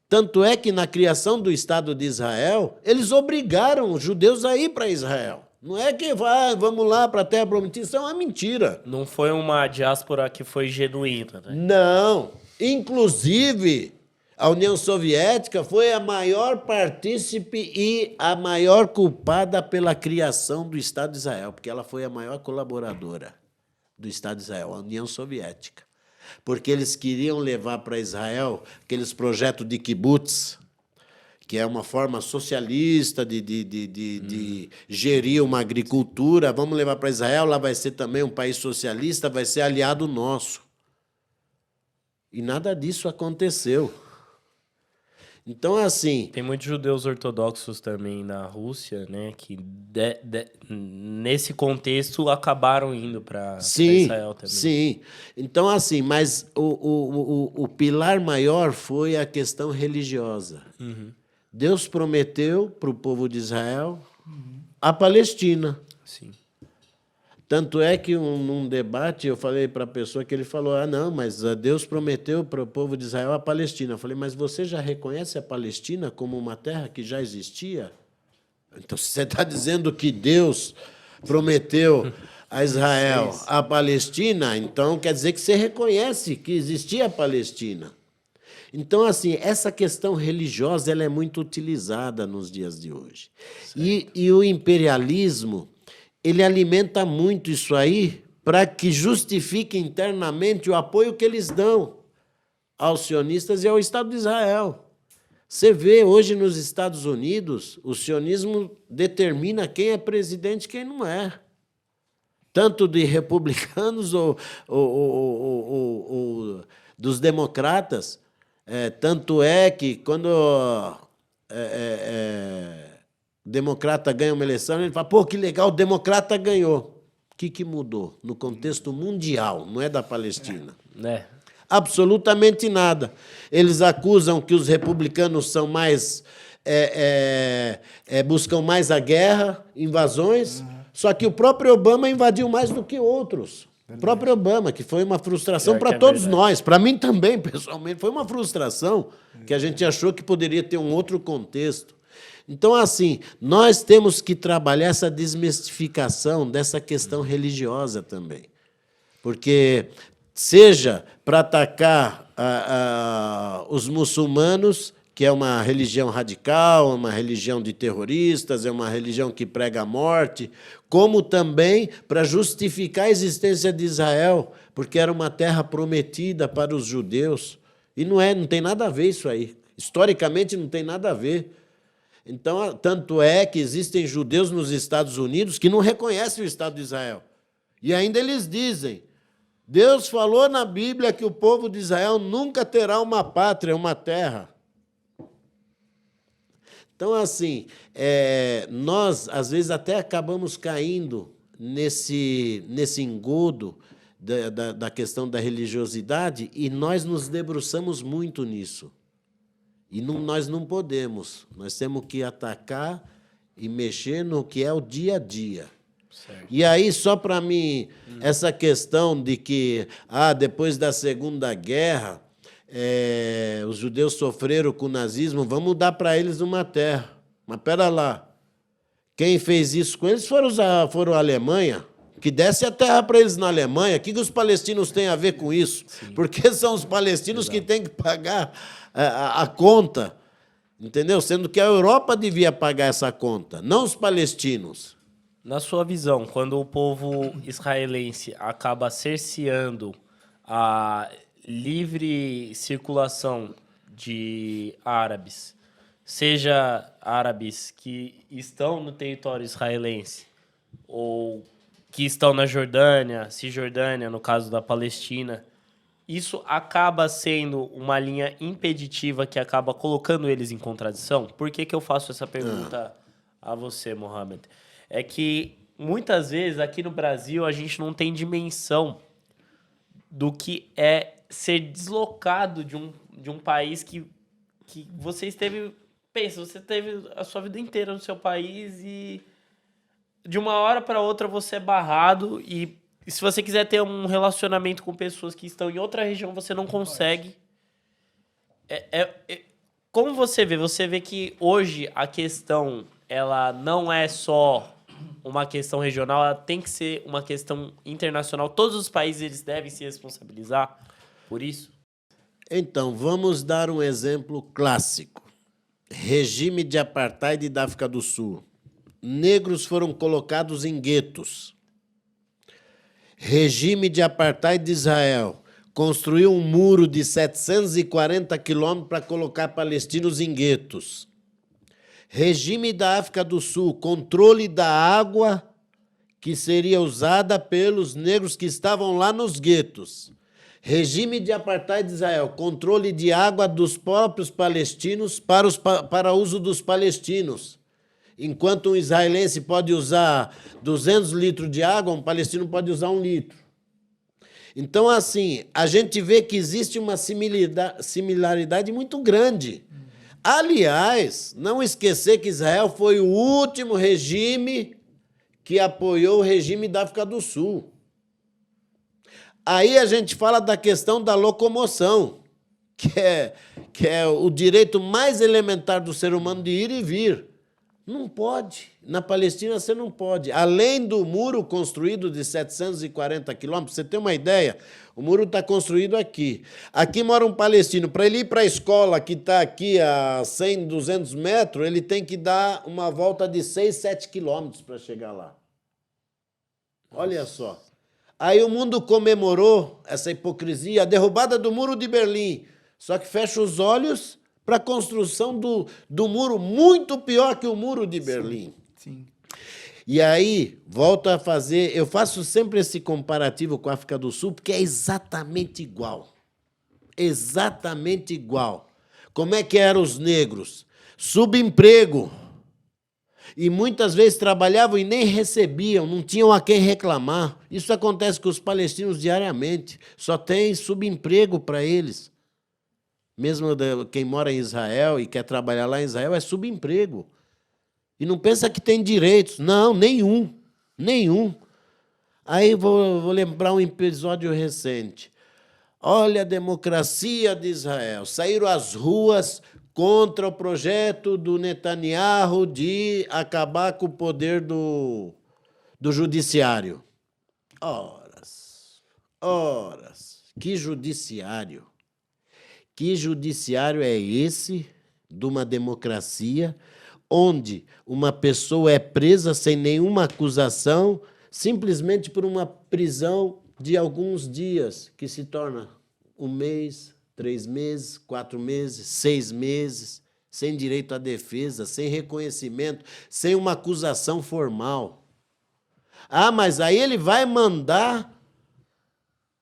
Tanto é que, na criação do Estado de Israel, eles obrigaram os judeus a ir para Israel. Não é que vamos lá para a Terra Prometida, isso é uma mentira. Não foi uma diáspora que foi genuína, né? Não. Inclusive, a União Soviética foi a maior partícipe e a maior culpada pela criação do Estado de Israel, porque ela foi a maior colaboradora do Estado de Israel, a União Soviética. Porque eles queriam levar para Israel aqueles projetos de kibbutz, que é uma forma socialista de gerir uma agricultura. Vamos levar para Israel, lá vai ser também um país socialista, vai ser aliado nosso. E nada disso aconteceu. Então, assim... Tem muitos judeus ortodoxos também na Rússia, né, que nesse contexto acabaram indo para Israel também. Sim, então assim, mas o pilar maior foi a questão religiosa. Uhum. Deus prometeu para o povo de Israel a Palestina. Sim. Tanto é que num debate eu falei para a pessoa que ele falou, não, mas Deus prometeu para o povo de Israel a Palestina. Eu falei, mas você já reconhece a Palestina como uma terra que já existia? Então, se você está dizendo que Deus prometeu a Israel a Palestina, então quer dizer que você reconhece que existia a Palestina. Então, assim, essa questão religiosa ela é muito utilizada nos dias de hoje. E o imperialismo... ele alimenta muito isso aí para que justifique internamente o apoio que eles dão aos sionistas e ao Estado de Israel. Você vê hoje nos Estados Unidos, o sionismo determina quem é presidente e quem não é. Tanto de republicanos ou dos democratas. Tanto é que quando... o democrata ganha uma eleição, ele fala, pô, que legal, o democrata ganhou. O que mudou? No contexto mundial, não é da Palestina. Absolutamente nada. Eles acusam que os republicanos são mais... buscam mais a guerra, invasões, só que o próprio Obama invadiu mais do que outros. O próprio Obama, que foi uma frustração para todos nós. Para mim também, pessoalmente, foi uma frustração que a gente achou que poderia ter um outro contexto. Então, assim, nós temos que trabalhar essa desmistificação dessa questão religiosa também. Porque, seja para atacar os muçulmanos, que é uma religião radical, uma religião de terroristas, é uma religião que prega a morte, como também para justificar a existência de Israel, porque era uma terra prometida para os judeus. E não tem nada a ver isso aí. Historicamente, não tem nada a ver. Então, tanto é que existem judeus nos Estados Unidos que não reconhecem o Estado de Israel. E ainda eles dizem, Deus falou na Bíblia que o povo de Israel nunca terá uma pátria, uma terra. Então, assim, nós, às vezes, até acabamos caindo nesse engodo da questão da religiosidade e nós nos debruçamos muito nisso. E nós não podemos. Nós temos que atacar e mexer no que é o dia a dia. Certo. E aí, só para mim, essa questão de que, depois da Segunda Guerra, os judeus sofreram com o nazismo, vamos dar para eles uma terra. Mas, espera lá, quem fez isso com eles foram a Alemanha, que desse a terra para eles na Alemanha. O que os palestinos têm a ver com isso? Sim. Porque são os palestinos que têm que pagar a conta, entendeu? Sendo que a Europa devia pagar essa conta, não os palestinos. Na sua visão, quando o povo israelense acaba cerceando a livre circulação de árabes seja árabes que estão no território israelense ou que estão na Jordânia, Cisjordânia, no caso da Palestina, isso acaba sendo uma linha impeditiva que acaba colocando eles em contradição? Por que que eu faço essa pergunta a você, Mohamed? É que muitas vezes aqui no Brasil a gente não tem dimensão do que é ser deslocado de um país que você esteve... Pensa, você teve a sua vida inteira no seu país e de uma hora para outra você é barrado e se você quiser ter um relacionamento com pessoas que estão em outra região, você não consegue. Como você vê? Você vê que hoje a questão ela não é só uma questão regional, ela tem que ser uma questão internacional. Todos os países eles devem se responsabilizar por isso? Então, vamos dar um exemplo clássico. Regime de apartheid da África do Sul. Negros foram colocados em guetos. Regime de apartheid de Israel. Construiu um muro de 740 quilômetros para colocar palestinos em guetos. Regime da África do Sul. Controle da água que seria usada pelos negros que estavam lá nos guetos. Regime de apartheid de Israel. Controle de água dos próprios palestinos para uso dos palestinos. Enquanto um israelense pode usar 200 litros de água, um palestino pode usar 1 litro. Então, assim, a gente vê que existe uma similaridade muito grande. Aliás, não esquecer que Israel foi o último regime que apoiou o regime da África do Sul. Aí a gente fala da questão da locomoção, que é o direito mais elementar do ser humano de ir e vir. Não pode. Na Palestina você não pode. Além do muro construído de 740 quilômetros, você tem uma ideia? O muro está construído aqui. Aqui mora um palestino. Para ele ir para a escola, que está aqui a 100, 200 metros, ele tem que dar uma volta de 6, 7 quilômetros para chegar lá. Olha só. Aí o mundo comemorou essa hipocrisia, a derrubada do Muro de Berlim. Só que fecha os olhos para a construção do muro muito pior que o Muro de Berlim. Sim. E aí, volto a fazer... Eu faço sempre esse comparativo com a África do Sul, porque é exatamente igual. Exatamente igual. Como é que eram os negros? Subemprego. E muitas vezes trabalhavam e nem recebiam, não tinham a quem reclamar. Isso acontece com os palestinos diariamente. Só tem subemprego para eles. Mesmo quem mora em Israel e quer trabalhar lá em Israel é subemprego. E não pensa que tem direitos. Não, nenhum. Nenhum. Aí vou lembrar um episódio recente. Olha a democracia de Israel. Saíram às ruas contra o projeto do Netanyahu de acabar com o poder do judiciário. Horas. Que judiciário? Que judiciário é esse de uma democracia onde uma pessoa é presa sem nenhuma acusação simplesmente por uma prisão de alguns dias, que se torna 1 mês, 3 meses, 4 meses, 6 meses, sem direito à defesa, sem reconhecimento, sem uma acusação formal. Ah, mas aí ele vai mandar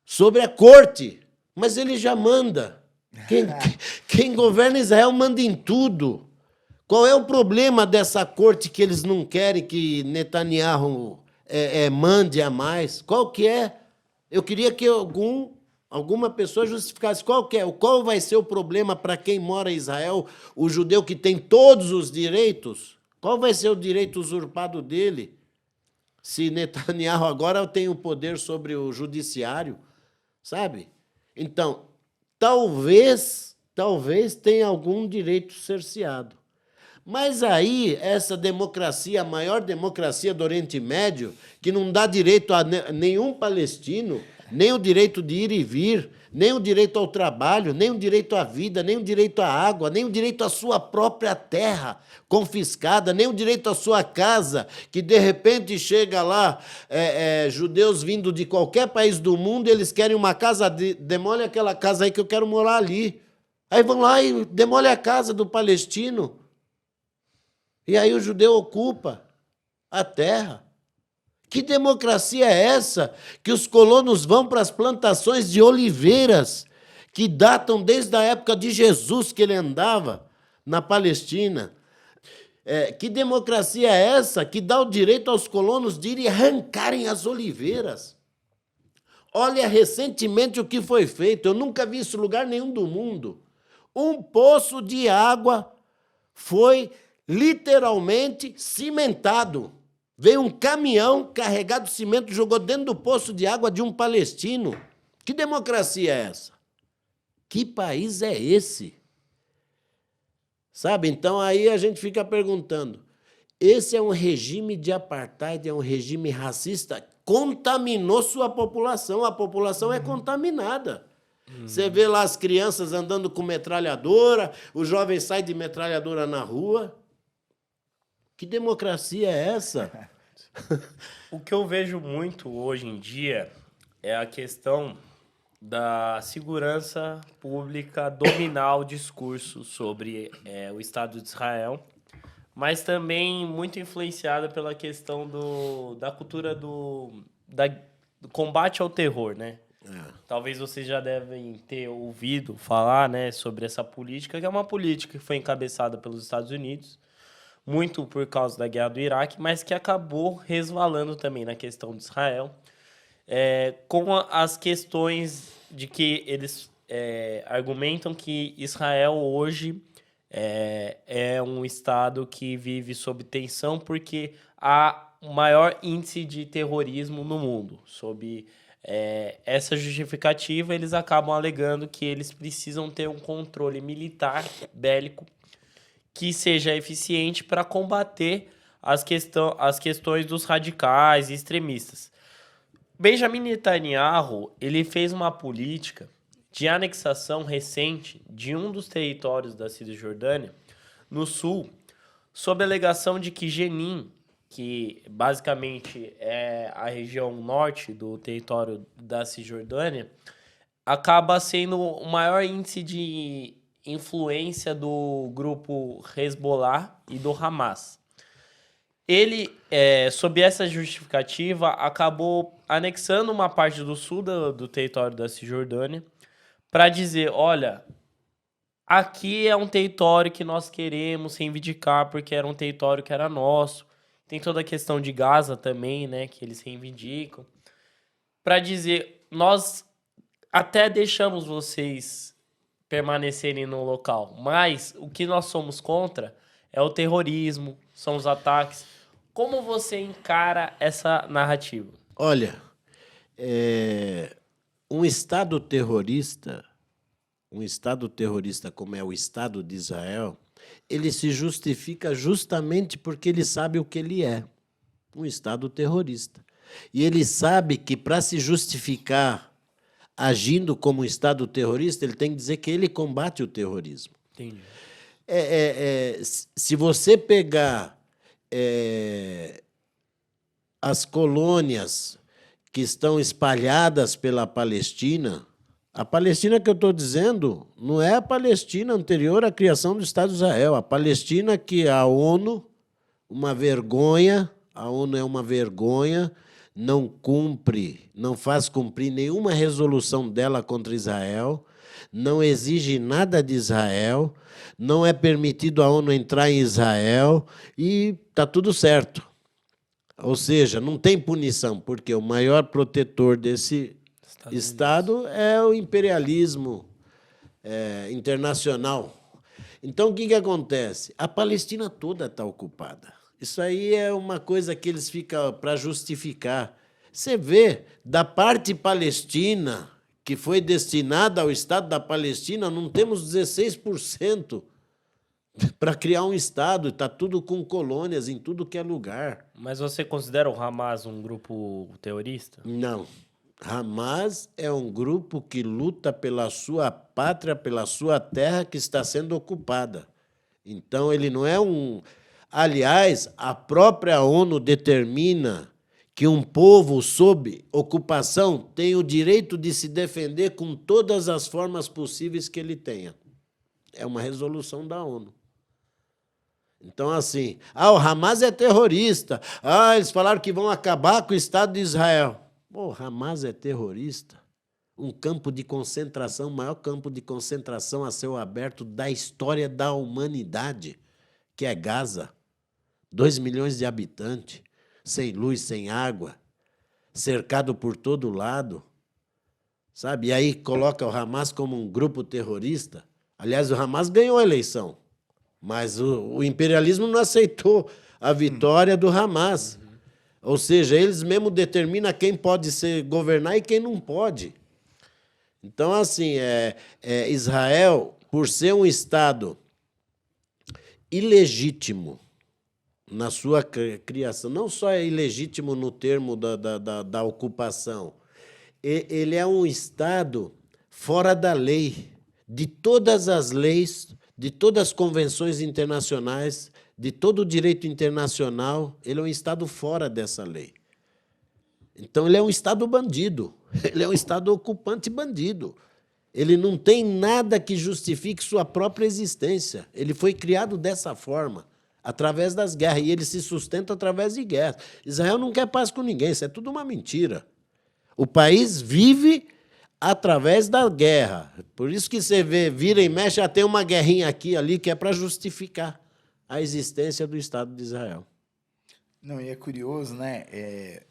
sobre a corte. Mas ele já manda. Quem governa Israel manda em tudo. Qual é o problema dessa corte que eles não querem que Netanyahu mande a mais? Qual que é? Eu queria que alguma pessoa justificasse qual vai ser o problema para quem mora em Israel, o judeu que tem todos os direitos. Qual vai ser o direito usurpado dele? Se Netanyahu agora tem o poder sobre o judiciário, sabe? Então, talvez tenha algum direito cerceado. Mas aí, essa democracia, a maior democracia do Oriente Médio, que não dá direito a nenhum palestino, nem o direito de ir e vir, nem o direito ao trabalho, nem o direito à vida, nem o direito à água, nem o direito à sua própria terra confiscada, nem o direito à sua casa, que de repente chega lá judeus vindo de qualquer país do mundo, eles querem uma casa, demole aquela casa aí que eu quero morar ali. Aí vão lá e demole a casa do palestino. E aí o judeu ocupa a terra. Que democracia é essa que os colonos vão para as plantações de oliveiras que datam desde a época de Jesus, que ele andava na Palestina? Que democracia é essa que dá o direito aos colonos de irem arrancarem as oliveiras? Olha recentemente o que foi feito. Eu nunca vi isso em lugar nenhum do mundo. Um poço de água foi literalmente cimentado. Veio um caminhão carregado de cimento, jogou dentro do poço de água de um palestino. Que democracia é essa? Que país é esse? Sabe? Então aí a gente fica perguntando, esse é um regime de apartheid, é um regime racista, contaminou sua população, a população é contaminada. Você vê lá as crianças andando com metralhadora, os jovens saem de metralhadora na rua. Que democracia é essa? O que eu vejo muito hoje em dia é a questão da segurança pública dominar o discurso sobre o Estado de Israel, mas também muito influenciada pela questão da cultura do combate ao terror, né? Talvez vocês já devem ter ouvido falar, né, sobre essa política, que é uma política que foi encabeçada pelos Estados Unidos, muito por causa da guerra do Iraque, mas que acabou resvalando também na questão de Israel, com as questões de que eles argumentam que Israel hoje é um Estado que vive sob tensão porque há o maior índice de terrorismo no mundo. Sob essa justificativa, eles acabam alegando que eles precisam ter um controle militar bélico que seja eficiente para combater as questões dos radicais e extremistas. Benjamin Netanyahu, ele fez uma política de anexação recente de um dos territórios da Cisjordânia, no sul, sob a alegação de que Jenin, que basicamente é a região norte do território da Cisjordânia, acaba sendo o maior índice de influência do grupo Hezbollah e do Hamas. Ele, sob essa justificativa, acabou anexando uma parte do sul do território da Cisjordânia para dizer, olha, aqui é um território que nós queremos reivindicar porque era um território que era nosso. Tem toda a questão de Gaza também, né, que eles reivindicam. Para dizer, nós até deixamos vocês permanecerem no local, mas o que nós somos contra é o terrorismo, são os ataques. Como você encara essa narrativa? Olha, um Estado terrorista como é o Estado de Israel, ele se justifica justamente porque ele sabe o que ele é, um Estado terrorista. E ele sabe que, para se justificar agindo como um Estado terrorista, ele tem que dizer que ele combate o terrorismo. Entendi. Se você pegar as colônias que estão espalhadas pela Palestina, a Palestina que eu estou dizendo não é a Palestina anterior à criação do Estado de Israel. A Palestina que a ONU, uma vergonha, a ONU é uma vergonha, não faz cumprir nenhuma resolução dela contra Israel, não exige nada de Israel, não é permitido a ONU entrar em Israel e está tudo certo. Ou seja, não tem punição, porque o maior protetor desse Estado é o imperialismo internacional. Então, o que acontece? A Palestina toda está ocupada. Isso aí é uma coisa que eles ficam para justificar. Você vê, da parte palestina, que foi destinada ao Estado da Palestina, não temos 16% para criar um Estado. Está tudo com colônias em tudo que é lugar. Mas você considera o Hamas um grupo terrorista? Não. Hamas é um grupo que luta pela sua pátria, pela sua terra que está sendo ocupada. Então, ele não é um... Aliás, a própria ONU determina que um povo sob ocupação tem o direito de se defender com todas as formas possíveis que ele tenha. É uma resolução da ONU. Então, assim, o Hamas é terrorista. Eles falaram que vão acabar com o Estado de Israel. Pô, Hamas é terrorista? Um campo de concentração, o maior campo de concentração a céu aberto da história da humanidade, que é Gaza. 2 milhões de habitantes, sem luz, sem água, cercado por todo lado. Sabe? E aí coloca o Hamas como um grupo terrorista. Aliás, o Hamas ganhou a eleição, mas o imperialismo não aceitou a vitória do Hamas. Ou seja, eles mesmo determinam quem pode governar e quem não pode. Então, assim, Israel, por ser um Estado ilegítimo na sua criação, não só é ilegítimo no termo da ocupação, ele é um Estado fora da lei, de todas as leis, de todas as convenções internacionais, de todo o direito internacional, ele é um Estado fora dessa lei. Então, ele é um Estado bandido, ele é um Estado ocupante bandido. Ele não tem nada que justifique sua própria existência. Ele foi criado dessa forma, através das guerras, e ele se sustenta através de guerras. Israel não quer paz com ninguém, isso é tudo uma mentira. O país vive através da guerra. Por isso que você vira e mexe, já tem uma guerrinha aqui ali que é para justificar a existência do Estado de Israel. Não, e é curioso, né?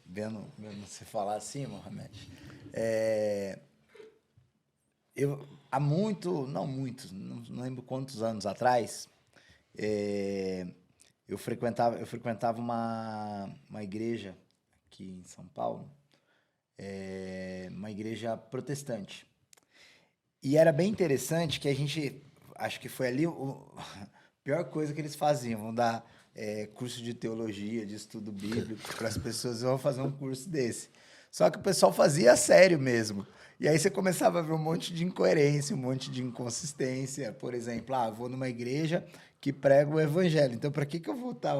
Vendo você falar assim, Mohamed. Eu, não lembro quantos anos atrás, eu frequentava uma igreja aqui em São Paulo, uma igreja protestante. E era bem interessante que a gente, acho que foi ali a pior coisa que eles faziam, vão dar curso de teologia, de estudo bíblico, para as pessoas vão fazer um curso desse. Só que o pessoal fazia a sério mesmo. E aí você começava a ver um monte de incoerência, um monte de inconsistência. Por exemplo, vou numa igreja que prega o evangelho. Então, para que eu vou estar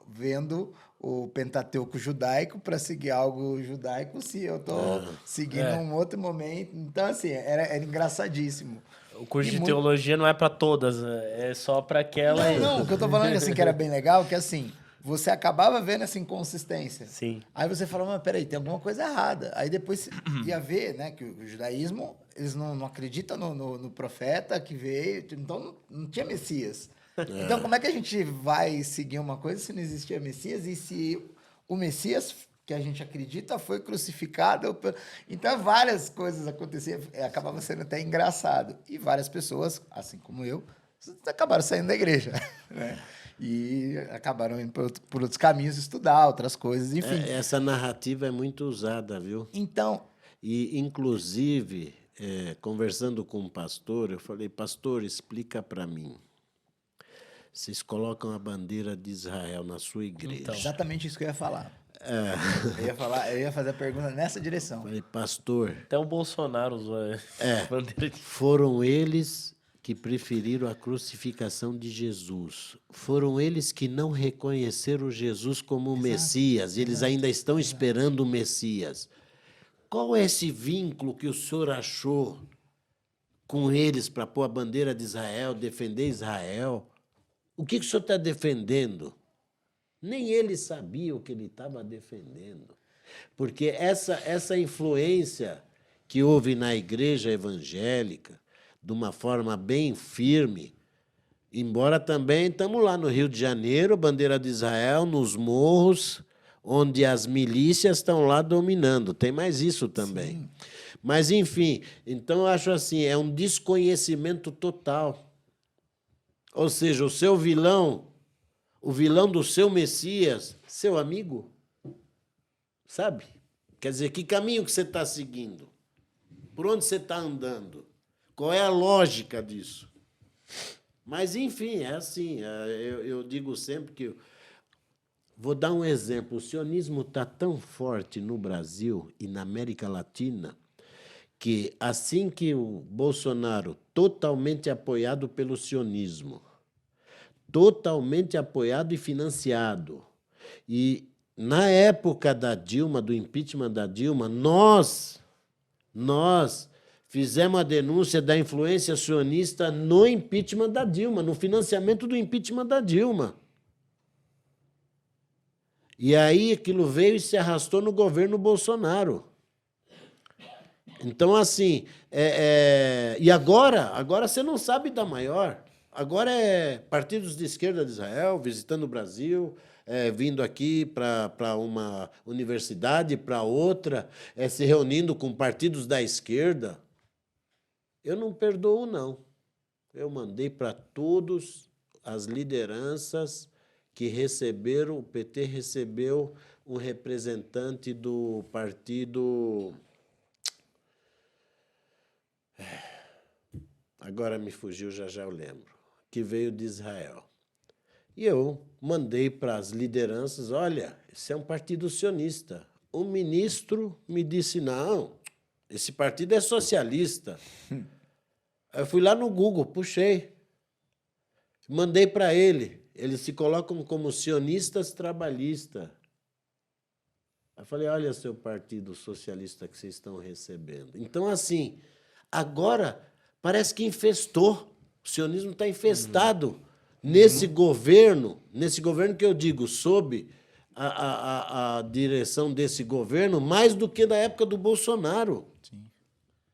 vendo o Pentateuco judaico para seguir algo judaico se eu estou seguindo um outro momento? Então, assim, era engraçadíssimo. O curso de teologia não é para todas, é só para aquela... Não, o que eu tô falando assim, que era bem legal, que assim, você acabava vendo essa inconsistência. Sim. Aí você falava, mas peraí, tem alguma coisa errada. Aí depois você ia ver, né, que o judaísmo, eles não acreditam no profeta que veio, então não tinha Messias. Então como é que a gente vai seguir uma coisa se não existia Messias e se o Messias que a gente acredita foi crucificado? Então várias coisas aconteciam, acabava sendo até engraçado. E várias pessoas, assim como eu, acabaram saindo da igreja, né? E acabaram indo por outros caminhos, estudar outras coisas, enfim. Essa narrativa é muito usada, viu? Então... E, inclusive, conversando com um pastor, eu falei, pastor, explica para mim. Vocês colocam a bandeira de Israel na sua igreja. Então, exatamente isso que eu ia falar. Eu ia fazer a pergunta nessa direção. Eu falei, pastor... Até o Bolsonaro usou a bandeira de... Foram eles que preferiram a crucificação de Jesus. Foram eles que não reconheceram Jesus como o Messias. Eles ainda estão esperando o Messias. Qual é esse vínculo que o senhor achou com eles para pôr a bandeira de Israel, defender Israel? O que o senhor está defendendo? Nem ele sabia o que ele estava defendendo. Porque essa influência que houve na igreja evangélica, de uma forma bem firme, embora também estamos lá no Rio de Janeiro, bandeira de Israel, nos morros, onde as milícias estão lá dominando. Tem mais isso também. Sim. Mas, enfim, então eu acho assim, é um desconhecimento total. Ou seja, o seu vilão, o vilão do seu Messias, seu amigo, sabe? Quer dizer, que caminho que você está seguindo? Por onde você está andando? Qual é a lógica disso? Mas, enfim, é assim. Eu digo sempre que... Vou dar um exemplo. O sionismo está tão forte no Brasil e na América Latina que, assim que o Bolsonaro, totalmente apoiado pelo sionismo, totalmente apoiado e financiado, e na época da Dilma, do impeachment da Dilma, nós fizemos a denúncia da influência sionista no impeachment da Dilma, no financiamento do impeachment da Dilma. E aí aquilo veio e se arrastou no governo Bolsonaro. Então, assim, e agora você não sabe da maior. Agora é partidos de esquerda de Israel visitando o Brasil, vindo aqui para uma universidade, para outra, se reunindo com partidos da esquerda. Eu não perdoo, não. Eu mandei para todas as lideranças que receberam, o PT recebeu um representante do partido... Agora me fugiu, já eu lembro, que veio de Israel. E eu mandei para as lideranças, olha, esse é um partido sionista. O ministro me disse, não, esse partido é socialista. Eu fui lá no Google, puxei, mandei para ele. Eles se colocam como sionistas trabalhistas. Eu falei, olha seu partido socialista que vocês estão recebendo. Então, assim, agora parece que infestou. O sionismo está infestado nesse governo que eu digo, sob a direção desse governo, mais do que na época do Bolsonaro. Sim.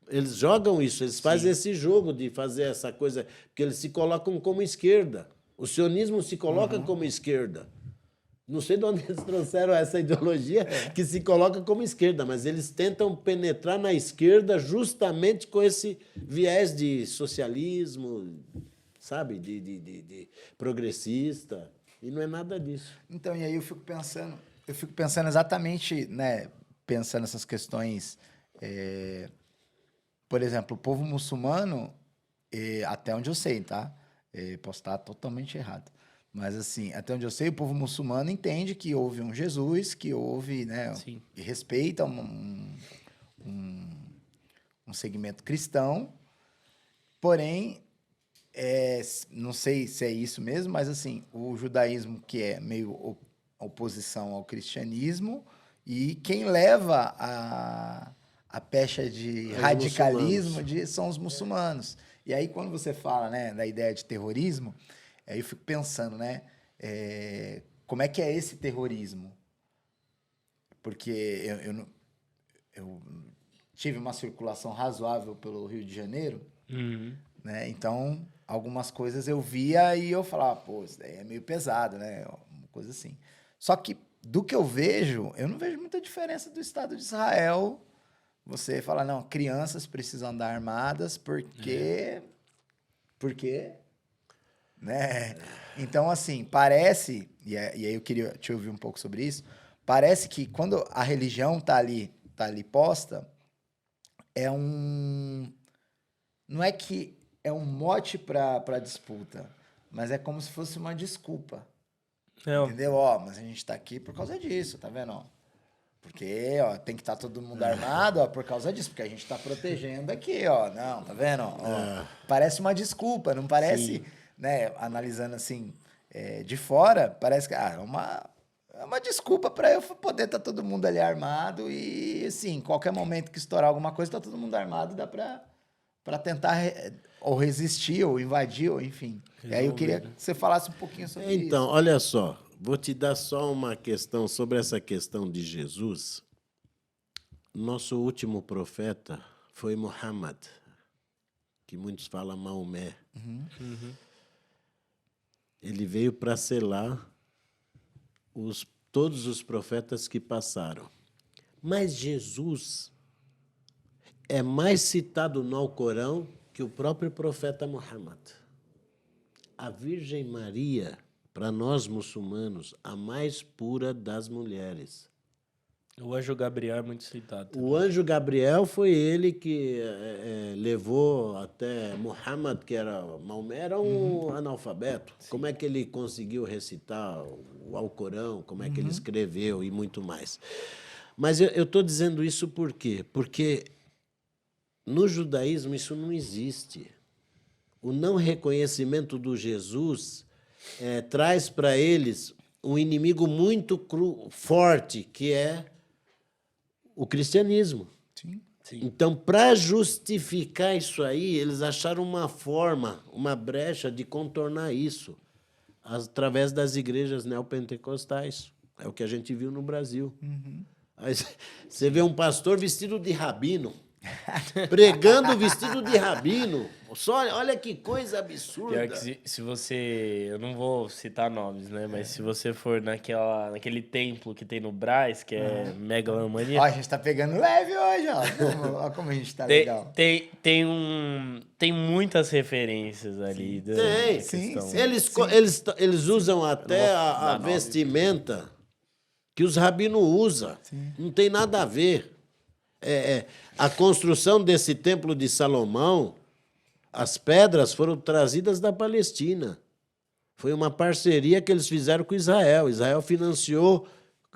Eles jogam isso, eles fazem esse jogo de fazer essa coisa, porque eles se colocam como esquerda. O sionismo se coloca como esquerda. Não sei de onde eles trouxeram essa ideologia que se coloca como esquerda, mas eles tentam penetrar na esquerda justamente com esse viés de socialismo, sabe, de progressista, e não é nada disso. Então, e aí eu fico pensando exatamente, né, pensando nessas questões, por exemplo, o povo muçulmano, até onde eu sei, tá? Posso estar totalmente errado. Mas, assim, até onde eu sei, o povo muçulmano entende que houve um Jesus, que houve, né, Sim. e respeita um segmento cristão, porém, não sei se é isso mesmo, mas, assim, o judaísmo, que é meio oposição ao cristianismo, e quem leva a pecha de radicalismo são os muçulmanos. E aí, quando você fala, né, da ideia de terrorismo, aí eu fico pensando, né, como é que é esse terrorismo? Porque eu tive uma circulação razoável pelo Rio de Janeiro, né, então algumas coisas eu via e eu falava, pô, isso daí é meio pesado, né, uma coisa assim. Só que do que eu não vejo muita diferença do Estado de Israel. Você fala, não, crianças precisam andar armadas porque... né? Então, assim, parece, e aí eu queria te ouvir um pouco sobre isso, parece que quando a religião tá ali posta, não é que é um mote para disputa, mas é como se fosse uma desculpa. Entendeu? Mas a gente tá aqui por causa disso, tá vendo? Ó, porque, tem que estar todo mundo armado, por causa disso, porque a gente tá protegendo aqui, não, tá vendo? Parece uma desculpa, não parece... Sim. Né, analisando assim, de fora, parece que é uma desculpa para eu poder estar todo mundo ali armado e, assim, qualquer momento que estourar alguma coisa, tá todo mundo armado, dá para tentar ou resistir, ou invadir, ou enfim. Resolver. E aí eu queria que você falasse um pouquinho sobre isso. Então, olha só, vou te dar só uma questão sobre essa questão de Jesus. Nosso último profeta foi Muhammad, que muitos falam Maomé. Ele veio para selar todos os profetas que passaram. Mas Jesus é mais citado no Alcorão que o próprio profeta Muhammad. A Virgem Maria, para nós muçulmanos, a mais pura das mulheres. O anjo Gabriel é muito citado também. O anjo Gabriel foi ele que levou até Muhammad, que Maomé era um analfabeto. Sim. Como é que ele conseguiu recitar o Alcorão, como é que ele escreveu e muito mais. Mas eu estou dizendo isso por quê? Porque no judaísmo isso não existe. O não reconhecimento do Jesus traz para eles um inimigo muito forte, que é o cristianismo. Sim. Então, para justificar isso aí, eles acharam uma forma, uma brecha de contornar isso, através das igrejas neopentecostais. É o que a gente viu no Brasil. Aí você vê um pastor vestido de rabino, pregando vestido de rabino. Só, olha que coisa absurda. Pior que se você... Eu não vou citar nomes, né? Mas se você for naquele templo que tem no Brás, que é megalomania... Ó, a gente tá pegando leve hoje, ó. Olha como a gente tá legal. Tem muitas referências ali. Tem, sim, questão. sim. Eles usam até a vestimenta que os rabinos usam. Não tem nada a ver. A construção desse templo de Salomão, as pedras foram trazidas da Palestina. Foi uma parceria que eles fizeram com Israel. Israel financiou,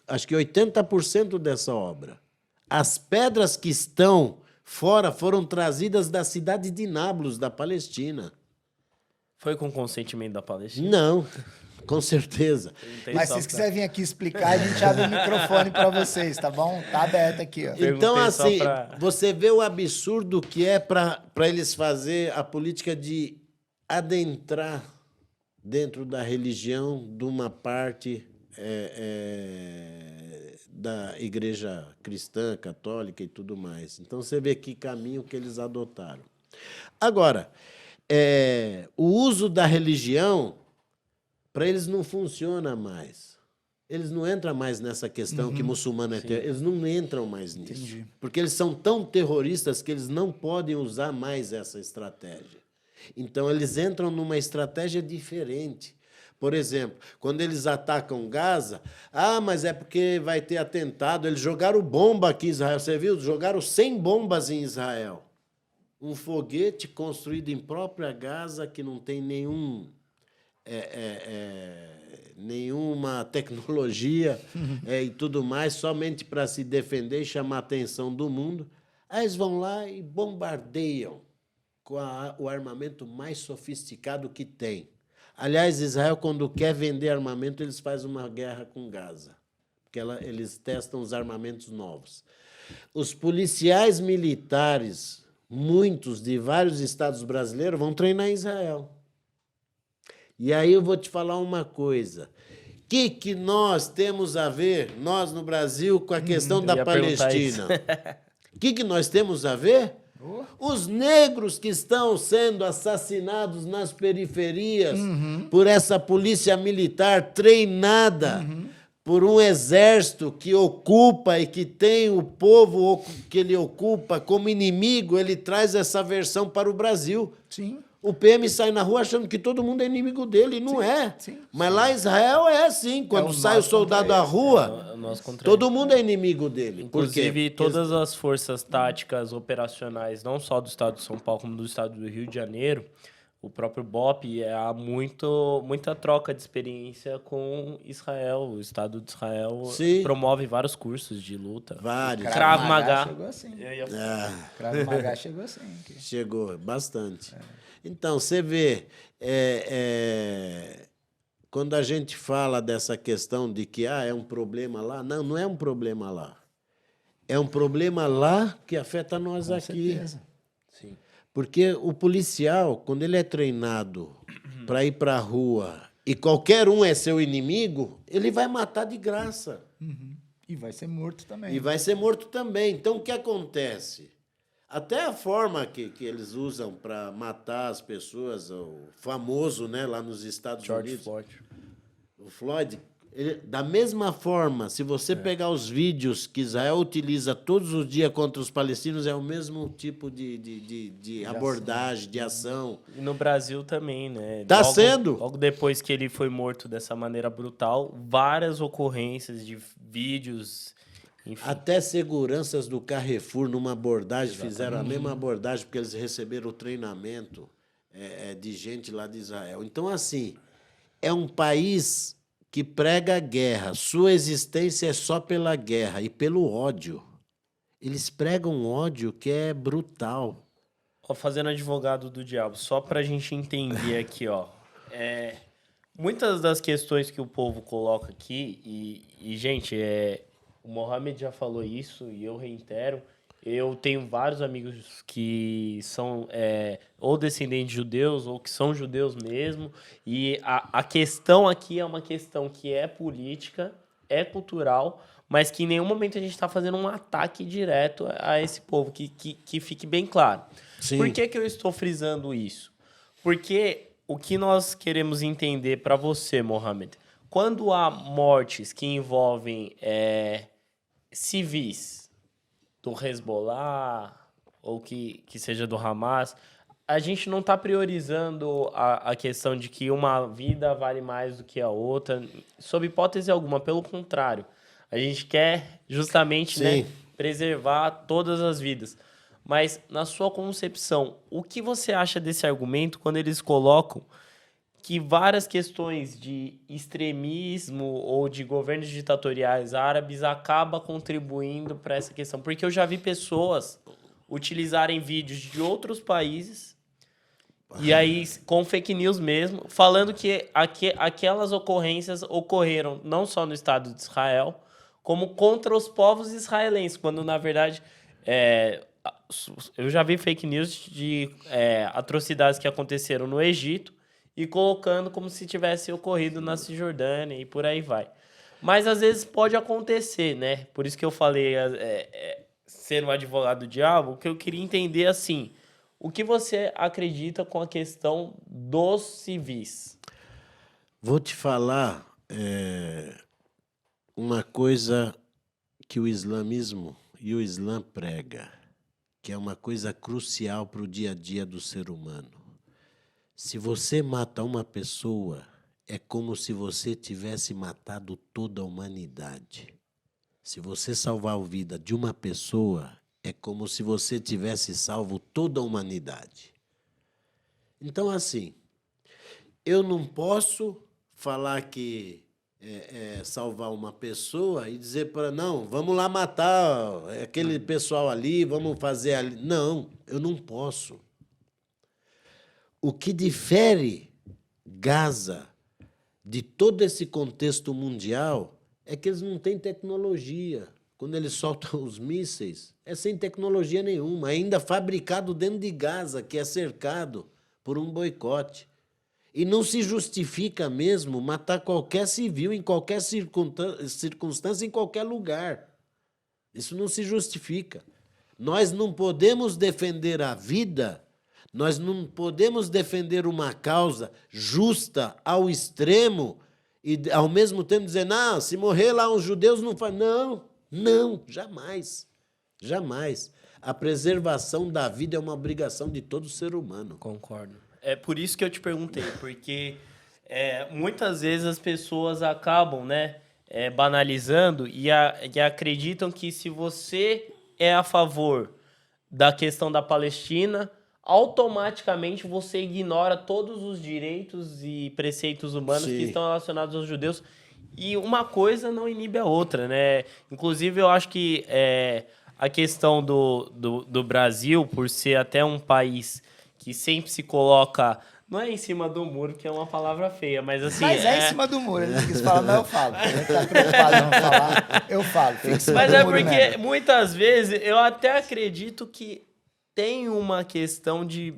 acho que 80% dessa obra. As pedras que estão fora foram trazidas da cidade de Nablus, da Palestina. Foi com consentimento da Palestina? Não, com certeza. Mas se vocês quiserem vir aqui explicar, a gente abre o microfone para vocês, tá bom? Tá aberto aqui, ó. Então, Perguntei só assim, pra- você vê o absurdo que é para eles fazer a política de adentrar dentro da religião de uma parte da igreja cristã, católica e tudo mais. Então, você vê que caminho que eles adotaram. Agora, o uso da religião, para eles não funciona mais. Eles não entram mais nessa questão que muçulmano é terrorista. Eles não entram mais nisso. Entendi. Porque eles são tão terroristas que eles não podem usar mais essa estratégia. Então, eles entram numa estratégia diferente. Por exemplo, quando eles atacam Gaza, mas é porque vai ter atentado. Eles jogaram bomba aqui em Israel. Você viu? Jogaram 100 bombas em Israel. Um foguete construído em própria Gaza, que não tem nenhuma tecnologia e tudo mais, somente para se defender e chamar a atenção do mundo. Aí eles vão lá e bombardeiam com o armamento mais sofisticado que tem. Aliás, Israel, quando quer vender armamento, eles fazem uma guerra com Gaza, porque eles testam os armamentos novos. Os policiais militares, muitos de vários estados brasileiros, vão treinar em Israel. E aí eu vou te falar uma coisa. O que nós temos a ver, nós no Brasil, com a questão Eu da ia perguntar Palestina? O que nós temos a ver? Os negros que estão sendo assassinados nas periferias por essa polícia militar treinada por um exército que ocupa e que tem o povo que ele ocupa como inimigo, ele traz essa versão para o Brasil. Sim. O PM sai na rua achando que todo mundo é inimigo dele, e não é. sim. Mas lá em Israel é assim. Quando o sai o nós soldado contra à eles. rua, Nós contra todo mundo é inimigo dele. Por quê? Inclusive, todas as forças táticas operacionais, não só do estado de São Paulo, como do estado do Rio de Janeiro, o próprio BOP, há muita troca de experiência com Israel. O Estado de Israel Sim. promove vários cursos de luta. Vários. Krav Maga. Chegou assim. Eu ia- Krav Maga chegou assim. Aqui. Chegou, bastante. Então, você vê, quando a gente fala dessa questão de que é um problema lá, não é um problema lá. É um problema lá que afeta nós aqui. Certeza. Sim. Porque o policial, quando ele é treinado para ir para a rua e qualquer um é seu inimigo, ele vai matar de graça. E vai ser morto também. E vai ser morto também. Então, o que acontece? Até a forma que eles usam para matar as pessoas, o famoso, né, lá nos Estados George Unidos, Floyd. o Floyd, da mesma forma, se você pegar os vídeos que Israel utiliza todos os dias contra os palestinos, é o mesmo tipo de abordagem, de ação. E no Brasil também, né? Tá sendo. Logo depois que ele foi morto dessa maneira brutal, várias ocorrências de vídeos, enfim. Até seguranças do Carrefour, numa abordagem, fizeram a mesma abordagem, porque eles receberam o treinamento de gente lá de Israel. Então, assim, é um país que prega a guerra. Sua existência é só pela guerra e pelo ódio. Eles pregam um ódio que é brutal. Ó, fazendo advogado do diabo, só pra gente entender aqui, ó. Muitas das questões que o povo coloca aqui, gente, o Mohamed já falou isso e eu reitero. Eu tenho vários amigos que são ou descendentes de judeus ou que são judeus mesmo. E a questão aqui é uma questão que é política, é cultural, mas que em nenhum momento a gente está fazendo um ataque direto a esse povo, que fique bem claro. Sim. Por que eu estou frisando isso? Porque o que nós queremos entender para você, Mohamed, quando há mortes que envolvem civis do Hezbollah ou que seja do Hamas, a gente não está priorizando a questão de que uma vida vale mais do que a outra, sob hipótese alguma, pelo contrário. A gente quer justamente, né, preservar todas as vidas. Mas, na sua concepção, o que você acha desse argumento quando eles colocam que várias questões de extremismo ou de governos ditatoriais árabes acabam contribuindo para essa questão? Porque eu já vi pessoas utilizarem vídeos de outros países e aí com fake news mesmo, falando que aquelas ocorrências ocorreram não só no Estado de Israel, como contra os povos israelenses, quando na verdade eu já vi fake news de atrocidades que aconteceram no Egito e colocando como se tivesse ocorrido na Cisjordânia e por aí vai. Mas às vezes pode acontecer, né? Por isso que eu falei ser um advogado do diabo, o que eu queria entender assim, o que você acredita com a questão dos civis? Vou te falar uma coisa que o islamismo e o Islã prega, que é uma coisa crucial para o dia a dia do ser humano. Se você mata uma pessoa, é como se você tivesse matado toda a humanidade. Se você salvar a vida de uma pessoa, é como se você tivesse salvo toda a humanidade. Então, assim, eu não posso falar que salvar uma pessoa e dizer para não, vamos lá matar aquele pessoal ali, vamos fazer ali. Não, eu não posso. O que difere Gaza de todo esse contexto mundial é que eles não têm tecnologia. Quando eles soltam os mísseis, é sem tecnologia nenhuma, ainda fabricado dentro de Gaza, que é cercado por um boicote. E não se justifica mesmo matar qualquer civil em qualquer circunstância, em qualquer lugar. Isso não se justifica. Nós não podemos defender a vida, nós não podemos defender uma causa justa ao extremo e, ao mesmo tempo, dizer, não, se morrer lá uns judeus não faz. Não, não, jamais. Jamais. A preservação da vida é uma obrigação de todo ser humano. Concordo. É por isso que eu te perguntei, porque muitas vezes as pessoas acabam, né, banalizando e acreditam que se você é a favor da questão da Palestina, automaticamente você ignora todos os direitos e preceitos humanos que estão relacionados aos judeus. E uma coisa não inibe a outra, né? Inclusive, eu acho que a questão do Brasil, por ser até um país que sempre se coloca... Não é em cima do muro, que é uma palavra feia, mas assim... Mas em cima do muro. Ele quis falar, mas eu falo. Ele tá preocupado em não falar, eu falo. Mas é porque, muitas vezes, eu até acredito que tem uma questão de...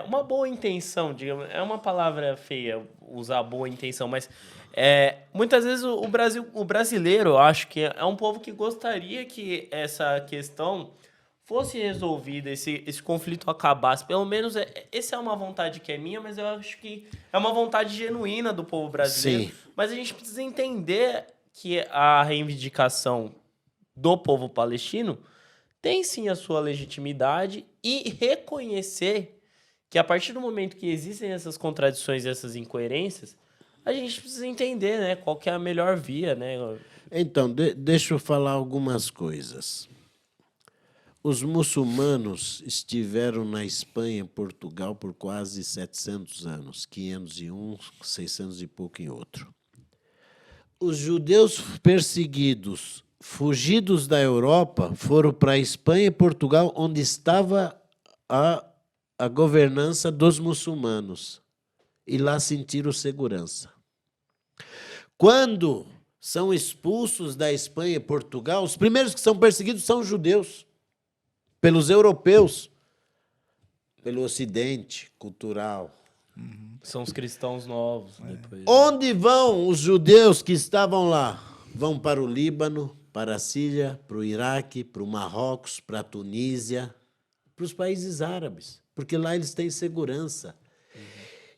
uma boa intenção, digamos. É uma palavra feia usar boa intenção, mas... muitas vezes o brasileiro, eu acho que é um povo que gostaria que essa questão fosse resolvida, esse conflito acabasse. Pelo menos essa é uma vontade que é minha, mas eu acho que é uma vontade genuína do povo brasileiro. Sim. Mas a gente precisa entender que a reivindicação do povo palestino tem sim a sua legitimidade e reconhecer que a partir do momento que existem essas contradições e essas incoerências, a gente precisa entender, né, qual que é a melhor via, né? Então, deixa eu falar algumas coisas. Os muçulmanos estiveram na Espanha e Portugal por quase 700 anos, 500 em um, 600 e pouco em outro. Os judeus perseguidos, fugidos da Europa, foram para a Espanha e Portugal, onde estava a governança dos muçulmanos, e lá sentiram segurança. Quando são expulsos da Espanha e Portugal, os primeiros que são perseguidos são os judeus, pelos europeus, pelo Ocidente cultural, São os cristãos novos. Depois. Onde vão os judeus que estavam lá? Vão para o Líbano, para a Síria, para o Iraque, para o Marrocos, para a Tunísia, para os países árabes, porque lá eles têm segurança.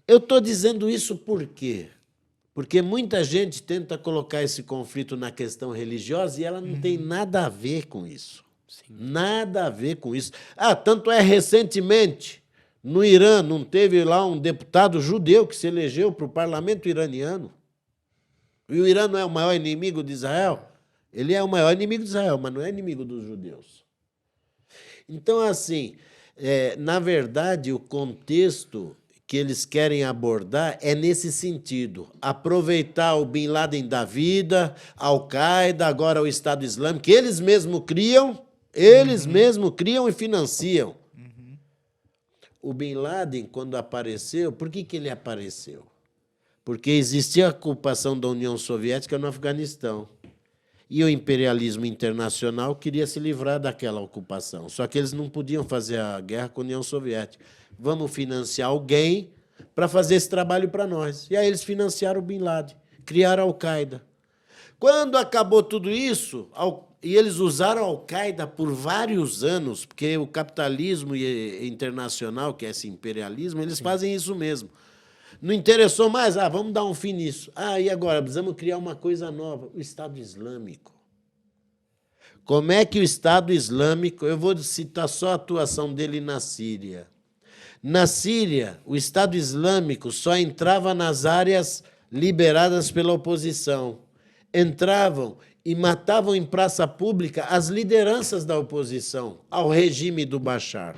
Eu estou dizendo isso por quê? Porque muita gente tenta colocar esse conflito na questão religiosa e ela não tem nada a ver com isso. Sim. Nada a ver com isso. Tanto é recentemente, no Irã, não teve lá um deputado judeu que se elegeu para o parlamento iraniano? E o Irã não é o maior inimigo de Israel? Ele é o maior inimigo de Israel, mas não é inimigo dos judeus. Então, assim, na verdade, o contexto que eles querem abordar é nesse sentido. Aproveitar o Bin Laden da vida, Al-Qaeda, agora o Estado Islâmico, que eles mesmos criam e financiam. O Bin Laden, quando apareceu, por que ele apareceu? Porque existia a ocupação da União Soviética no Afeganistão. E o imperialismo internacional queria se livrar daquela ocupação. Só que eles não podiam fazer a guerra com a União Soviética. Vamos financiar alguém para fazer esse trabalho para nós. E aí eles financiaram o Bin Laden, criaram a Al-Qaeda. Quando acabou tudo isso, e eles usaram a Al-Qaeda por vários anos, porque o capitalismo internacional, que é esse imperialismo, eles fazem isso mesmo. Não interessou mais? Vamos dar um fim nisso. E agora? Precisamos criar uma coisa nova. O Estado Islâmico. Como é que o Estado Islâmico... Eu vou citar só a atuação dele na Síria. Na Síria, o Estado Islâmico só entrava nas áreas liberadas pela oposição. Entravam e matavam em praça pública as lideranças da oposição ao regime do Bashar.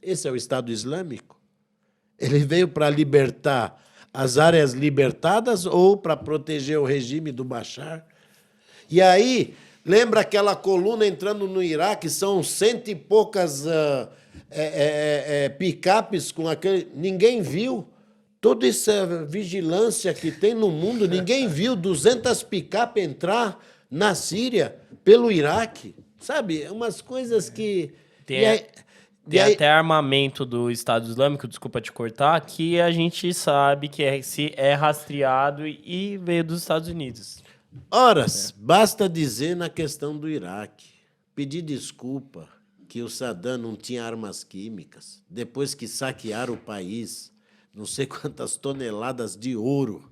Esse é o Estado Islâmico? Ele veio para libertar as áreas libertadas ou para proteger o regime do Bashar? E aí, lembra aquela coluna entrando no Iraque? São 100 e poucas picapes com aquele... Ninguém viu. Toda essa vigilância que tem no mundo, ninguém viu 200 picapes entrar na Síria pelo Iraque. Sabe? Umas coisas que... Tem até armamento do Estado Islâmico, desculpa te cortar, que a gente sabe que é rastreado e veio dos Estados Unidos. Ora, basta dizer na questão do Iraque, pedir desculpa que o Saddam não tinha armas químicas, depois que saquearam o país, não sei quantas toneladas de ouro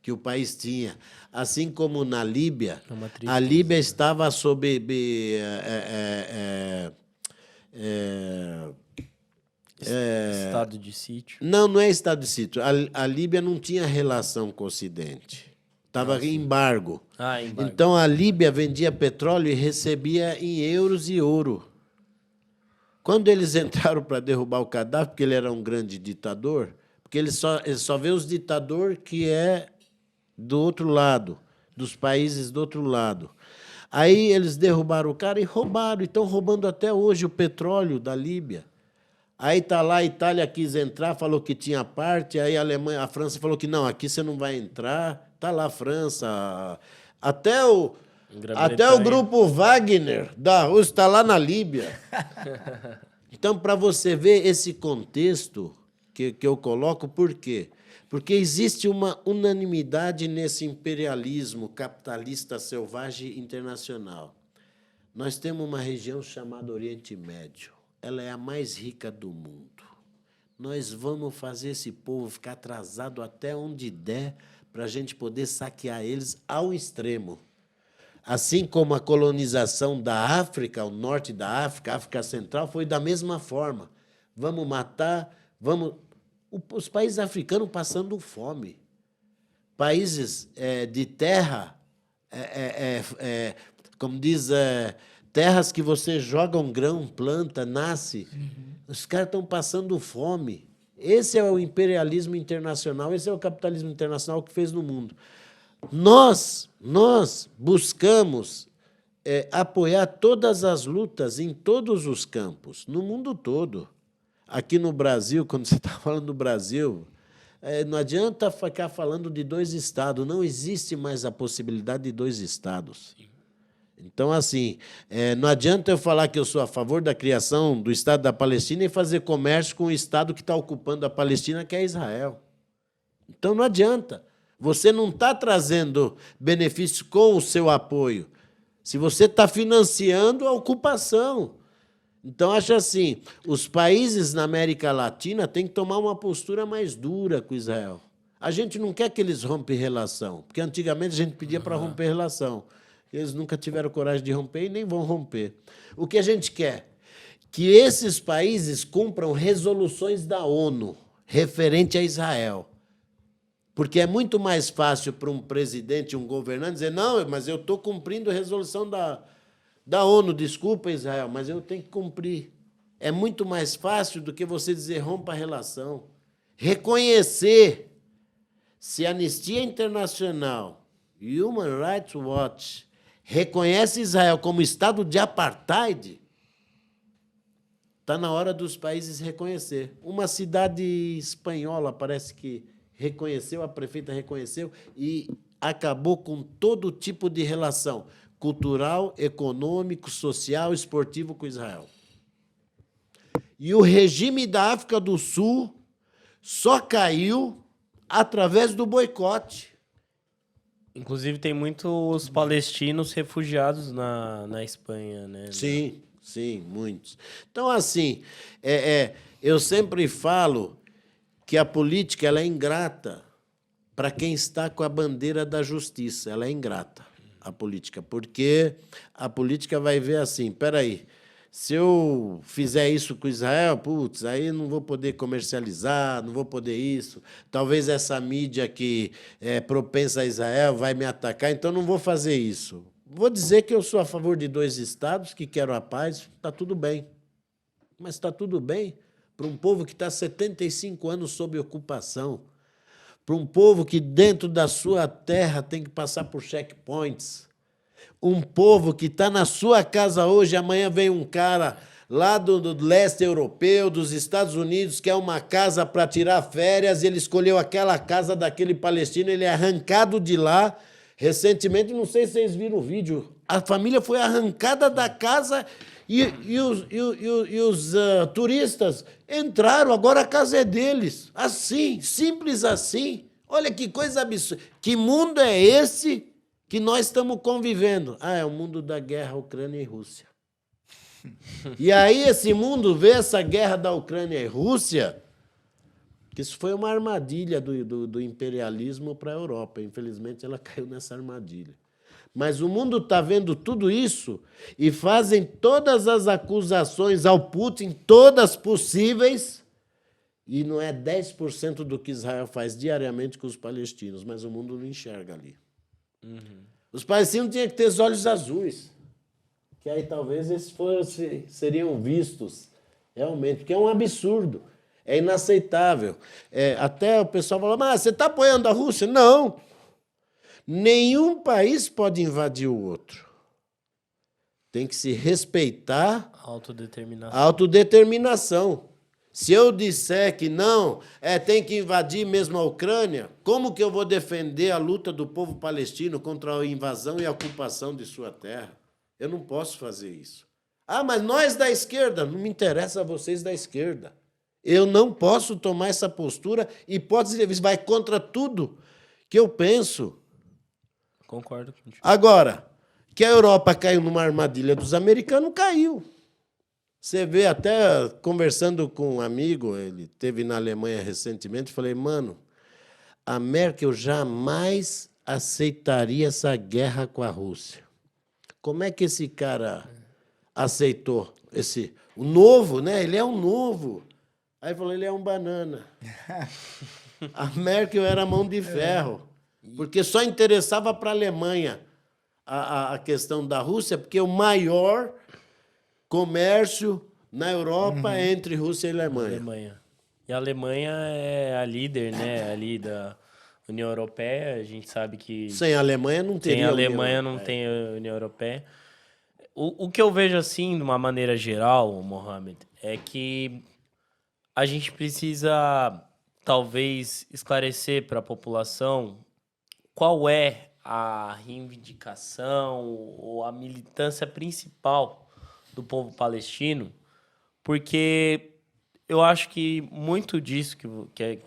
que o país tinha. Assim como na Líbia, a Líbia estava sob... Estado de sítio. Não é estado de sítio. A Líbia não tinha relação com o Ocidente. Estava em embargo. Embargo. Então, a Líbia vendia petróleo e recebia em euros e ouro. Quando eles entraram para derrubar o Gaddafi, porque ele era um grande ditador, porque eles só vê os ditadores que é do outro lado, dos países do outro lado. Aí eles derrubaram o cara e roubaram. E estão roubando até hoje o petróleo da Líbia. Aí está lá, a Itália quis entrar, falou que tinha parte, aí a França falou que não, aqui você não vai entrar. Está lá a França. Até o grupo Wagner da Rússia está lá na Líbia. Então, para você ver esse contexto que eu coloco, por quê? Porque existe uma unanimidade nesse imperialismo capitalista selvagem internacional. Nós temos uma região chamada Oriente Médio. Ela é a mais rica do mundo. Nós vamos fazer esse povo ficar atrasado até onde der para a gente poder saquear eles ao extremo. Assim como a colonização da África, o norte da África, a África Central, foi da mesma forma. Vamos matar, os países africanos passando fome. Países de terra, como diz, terras que você joga um grão, planta, nasce. Os caras estão passando fome. Esse é o imperialismo internacional, esse é o capitalismo internacional que fez no mundo. Nós buscamos apoiar todas as lutas em todos os campos, no mundo todo. Aqui no Brasil, quando você está falando do Brasil, não adianta ficar falando de 2 estados. Não existe mais a possibilidade de 2 estados. Então, assim, não adianta eu falar que eu sou a favor da criação do Estado da Palestina e fazer comércio com o Estado que está ocupando a Palestina, que é Israel. Então, não adianta. Você não está trazendo benefício com o seu apoio. Se você está financiando a ocupação. Então, acho assim, os países na América Latina têm que tomar uma postura mais dura com Israel. A gente não quer que eles rompam relação, porque antigamente a gente pedia para romper relação. Eles nunca tiveram coragem de romper e nem vão romper. O que a gente quer? Que esses países cumpram resoluções da ONU referente a Israel. Porque é muito mais fácil para um presidente, um governante, dizer não, mas eu estou cumprindo a resolução da ONU, desculpa, Israel, mas eu tenho que cumprir. É muito mais fácil do que você dizer rompa a relação. Reconhecer se a Anistia Internacional e Human Rights Watch reconhece Israel como Estado de apartheid, está na hora dos países reconhecer. Uma cidade espanhola parece que reconheceu, a prefeita reconheceu e acabou com todo tipo de relação cultural, econômico, social, esportivo com Israel. E o regime da África do Sul só caiu através do boicote. Inclusive, tem muitos palestinos refugiados na Espanha, né? Sim, sim, muitos. Então, assim, eu sempre falo que a política ela é ingrata para quem está com a bandeira da justiça. Ela é ingrata, a política, porque a política vai ver assim, peraí, se eu fizer isso com Israel, putz, aí não vou poder comercializar, não vou poder isso, talvez essa mídia que é propensa a Israel vai me atacar, então não vou fazer isso. Vou dizer que eu sou a favor de 2 estados, que quero a paz, está tudo bem. Mas está tudo bem para um povo que está 75 anos sob ocupação, para um povo que dentro da sua terra tem que passar por checkpoints, um povo que está na sua casa hoje, amanhã vem um cara lá do leste europeu, dos Estados Unidos, que é uma casa para tirar férias, ele escolheu aquela casa daquele palestino, ele é arrancado de lá. Recentemente, não sei se vocês viram o vídeo, a família foi arrancada da casa e os turistas entraram, agora a casa é deles. Assim, simples assim. Olha que coisa absurda. Que mundo é esse que nós estamos convivendo? É o mundo da guerra Ucrânia e Rússia. E aí esse mundo vê essa guerra da Ucrânia e Rússia, que isso foi uma armadilha do imperialismo para a Europa. Infelizmente, ela caiu nessa armadilha. Mas o mundo está vendo tudo isso e fazem todas as acusações ao Putin, todas possíveis, e não é 10% do que Israel faz diariamente com os palestinos, mas o mundo não enxerga ali. Os palestinos tinham que ter os olhos azuis, que aí talvez esses seriam vistos realmente, porque é um absurdo, é inaceitável. Até o pessoal fala, mas você está apoiando a Rússia? Não. Nenhum país pode invadir o outro. Tem que se respeitar a autodeterminação. Se eu disser que não, tem que invadir mesmo a Ucrânia, como que eu vou defender a luta do povo palestino contra a invasão e a ocupação de sua terra? Eu não posso fazer isso. Mas nós da esquerda, não me interessa a vocês da esquerda. Eu não posso tomar essa postura, hipótese vai contra tudo que eu penso. Concordo contigo. Agora, que a Europa caiu numa armadilha dos americanos, caiu. Você vê, até conversando com um amigo, ele esteve na Alemanha recentemente, falei, mano, a Merkel jamais aceitaria essa guerra com a Rússia. Como é que esse cara aceitou? O novo, né? Ele é um novo. Aí falou, ele é um banana. A Merkel era mão de ferro. Porque só interessava para a Alemanha a questão da Rússia, porque o maior comércio na Europa é entre Rússia e Alemanha. E a Alemanha é a líder, né, ali da União Europeia. A gente sabe que sem a Alemanha não teria. Sem a Alemanha não tem a União Europeia. O que eu vejo assim, de uma maneira geral, Mohamed, é que a gente precisa talvez esclarecer para a população qual é a reivindicação ou a militância principal do povo palestino, porque eu acho que muito disso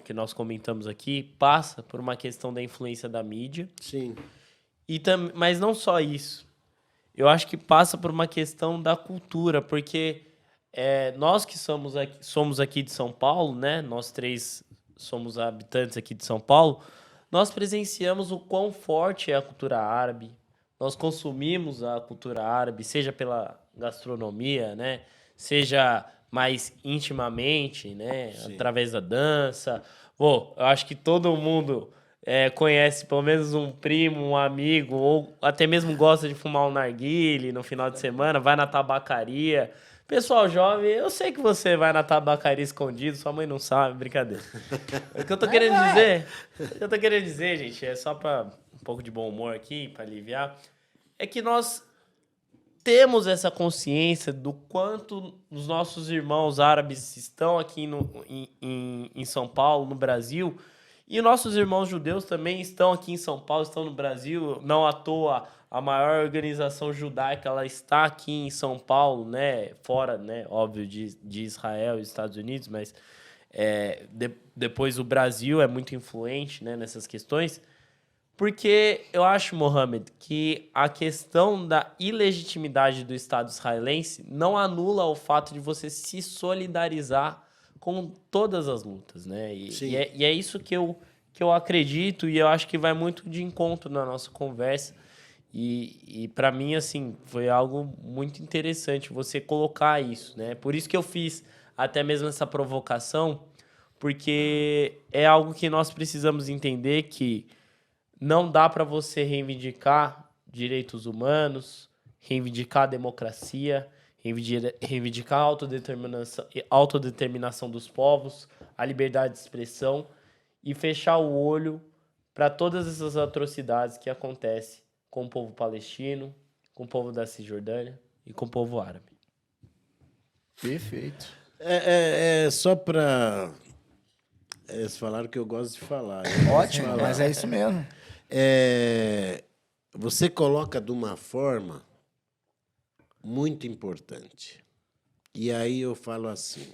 que nós comentamos aqui passa por uma questão da influência da mídia. Sim. Mas não só isso. Eu acho que passa por uma questão da cultura, porque nós que somos aqui de São Paulo, né? Nós três somos habitantes aqui de São Paulo, nós presenciamos o quão forte é a cultura árabe, nós consumimos a cultura árabe, seja pela gastronomia, né? Seja mais intimamente, né? Sim. Através da dança. Pô, eu acho que todo mundo conhece pelo menos um primo, um amigo, ou até mesmo gosta de fumar um narguile no final de semana, vai na tabacaria. Pessoal jovem, eu sei que você vai na tabacaria escondido, sua mãe não sabe, brincadeira. O que eu tô querendo dizer, gente, é só para um pouco de bom humor aqui, para aliviar, é que nós temos essa consciência do quanto os nossos irmãos árabes estão aqui em São Paulo, no Brasil, e nossos irmãos judeus também estão aqui em São Paulo, estão no Brasil, não à toa a maior organização judaica ela está aqui em São Paulo, né? Fora, né? Óbvio, de Israel e Estados Unidos, mas depois o Brasil é muito influente, né, nessas questões. Porque eu acho, Mohamed, que a questão da ilegitimidade do Estado israelense não anula o fato de você se solidarizar com todas as lutas, né? E é isso que eu acredito e eu acho que vai muito de encontro na nossa conversa. E para mim, assim, foi algo muito interessante você colocar isso, né? Por isso que eu fiz até mesmo essa provocação, porque é algo que nós precisamos entender que não dá para você reivindicar direitos humanos, reivindicar a democracia, reivindicar a autodeterminação dos povos, a liberdade de expressão e fechar o olho para todas essas atrocidades que acontecem com o povo palestino, com o povo da Cisjordânia e com o povo árabe. Perfeito. Só para... Eles falaram que eu gosto de falar. Ótimo, mas é isso mesmo. Você coloca de uma forma muito importante. E aí eu falo assim,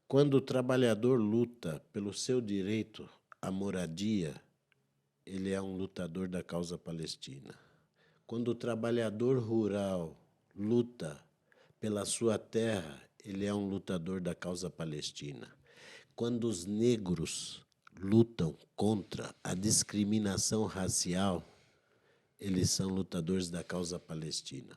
quando o trabalhador luta pelo seu direito à moradia, ele é um lutador da causa palestina. Quando o trabalhador rural luta pela sua terra, ele é um lutador da causa palestina. Quando os negros lutam contra a discriminação racial, eles são lutadores da causa palestina.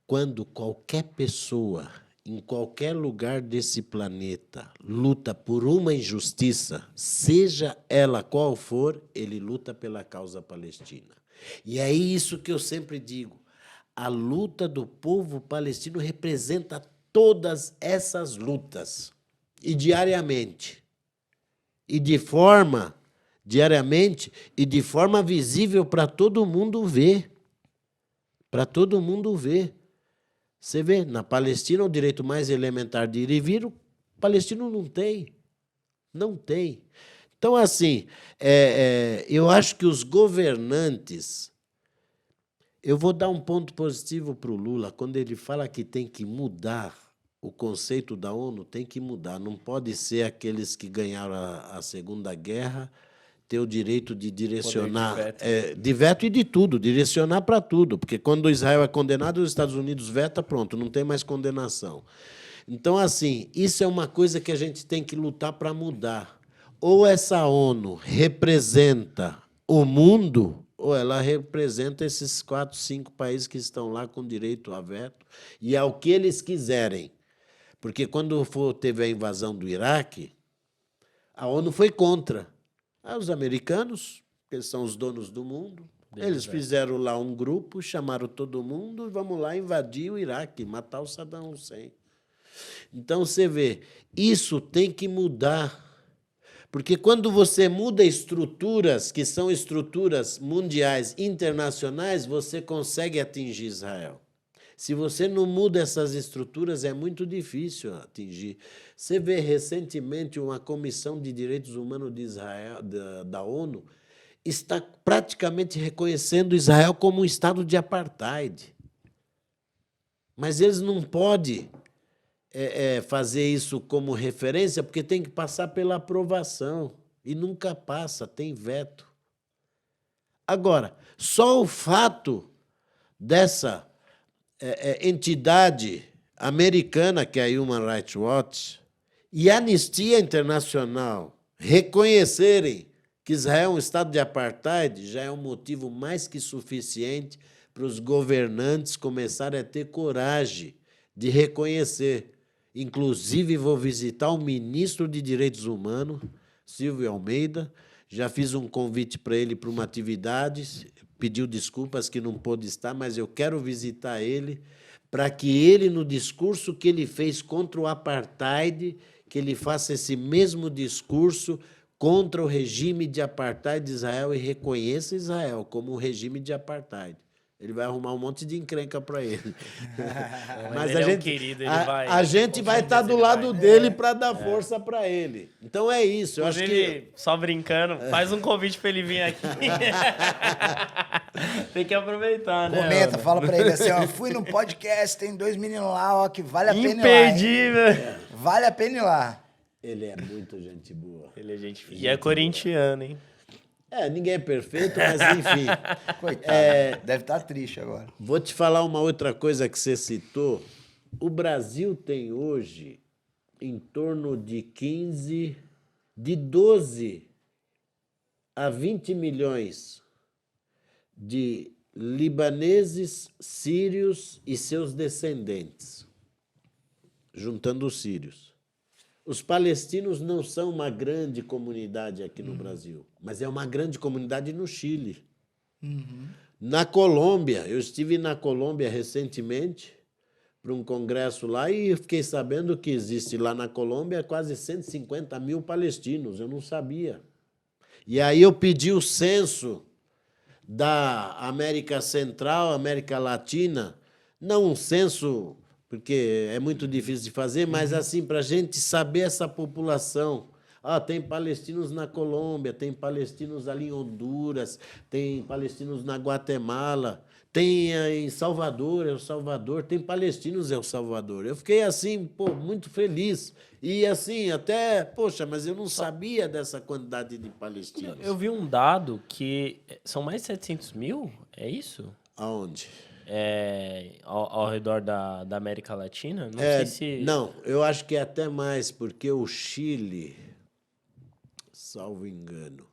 Quando qualquer pessoa, em qualquer lugar desse planeta, luta por uma injustiça, seja ela qual for, ele luta pela causa palestina. E é isso que eu sempre digo. A luta do povo palestino representa todas essas lutas. E diariamente. E de forma visível para todo mundo ver. Para todo mundo ver. Você vê, na Palestina, o direito mais elementar de ir e vir, o palestino não tem. Não tem. Então, assim, eu acho que os governantes... Eu vou dar um ponto positivo para o Lula. Quando ele fala que tem que mudar o conceito da ONU, tem que mudar. Não pode ser aqueles que ganharam a Segunda Guerra ter o direito de direcionar... de veto e de tudo, direcionar para tudo. Porque quando Israel é condenado, os Estados Unidos veta, pronto, não tem mais condenação. Então, assim, isso é uma coisa que a gente tem que lutar para mudar. Ou essa ONU representa o mundo... ou ela representa esses 4, 5 países que estão lá com direito a veto, e é o que eles quiserem. Porque quando teve a invasão do Iraque, a ONU foi contra. Os americanos, que são os donos do mundo, eles fizeram lá um grupo, chamaram todo mundo, e vamos lá invadir o Iraque, matar o Saddam Hussein. Então, você vê, isso tem que mudar. Porque quando você muda estruturas, que são estruturas mundiais, internacionais, você consegue atingir Israel. Se você não muda essas estruturas, é muito difícil atingir. Você vê recentemente uma comissão de direitos humanos de Israel, da ONU, está praticamente reconhecendo Israel como um estado de apartheid. Mas eles não podem fazer isso como referência, porque tem que passar pela aprovação. E nunca passa, tem veto. Agora, só o fato dessa entidade americana, que é a Human Rights Watch, e a Anistia Internacional reconhecerem que Israel é um estado de apartheid, já é um motivo mais que suficiente para os governantes começarem a ter coragem de reconhecer. Inclusive, vou visitar o ministro de Direitos Humanos, Silvio Almeida, já fiz um convite para ele para uma atividade, pediu desculpas que não pôde estar, mas eu quero visitar ele, para que ele, no discurso que ele fez contra o apartheid, que ele faça esse mesmo discurso contra o regime de apartheid de Israel e reconheça Israel como um regime de apartheid. Ele vai arrumar um monte de encrenca para ele. Mas ele é um querido, ele vai... A gente vai estar do lado dele para dar força para ele. Então é isso. Eu acho que... Só brincando, faz um convite para ele vir aqui. Tem que aproveitar, né? Comenta, fala pra ele assim, ó, fui no podcast, tem 2 meninos lá, ó, que vale a pena ir lá. Imperdível. Vale a pena ir lá. Ele é muito gente boa. Ele é gente fina. E é corintiano, hein? Ninguém é perfeito, mas enfim. Coitado, deve estar triste agora. Vou te falar uma outra coisa que você citou. O Brasil tem hoje em torno de 12 a 20 milhões de libaneses, sírios e seus descendentes, juntando os sírios. Os palestinos não são uma grande comunidade aqui no Brasil, mas é uma grande comunidade no Chile. Na Colômbia, eu estive na Colômbia recentemente para um congresso lá e fiquei sabendo que existe lá na Colômbia quase 150 mil palestinos, eu não sabia. E aí eu pedi o censo da América Central, América Latina, não um censo, porque é muito difícil de fazer, mas assim, para a gente saber essa população. Tem palestinos na Colômbia, tem palestinos ali em Honduras, tem palestinos na Guatemala, tem em Salvador, El Salvador, tem palestinos em El Salvador. Eu fiquei assim, muito feliz. E assim, até, poxa, mas eu não sabia dessa quantidade de palestinos. Eu vi um dado que são mais de 700 mil, é isso? Aonde? Ao redor da América Latina? Não sei se... Não, eu acho que é até mais, porque o Chile, salvo engano...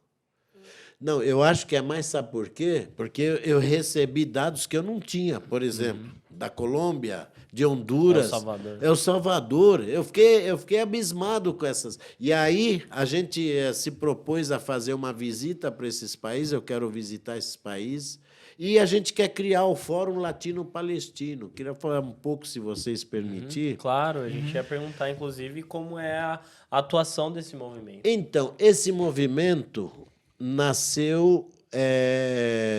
Não, eu acho que é mais, sabe por quê? Porque eu recebi dados que eu não tinha, por exemplo, da Colômbia, de Honduras... El Salvador. Eu fiquei abismado com essas... E aí, a gente se propôs a fazer uma visita para esses países, eu quero visitar esses países, e a gente quer criar o Fórum Latino-Palestino. Queria falar um pouco, se vocês permitirem. Claro, a gente ia perguntar, inclusive, como é a atuação desse movimento. Então, esse movimento nasceu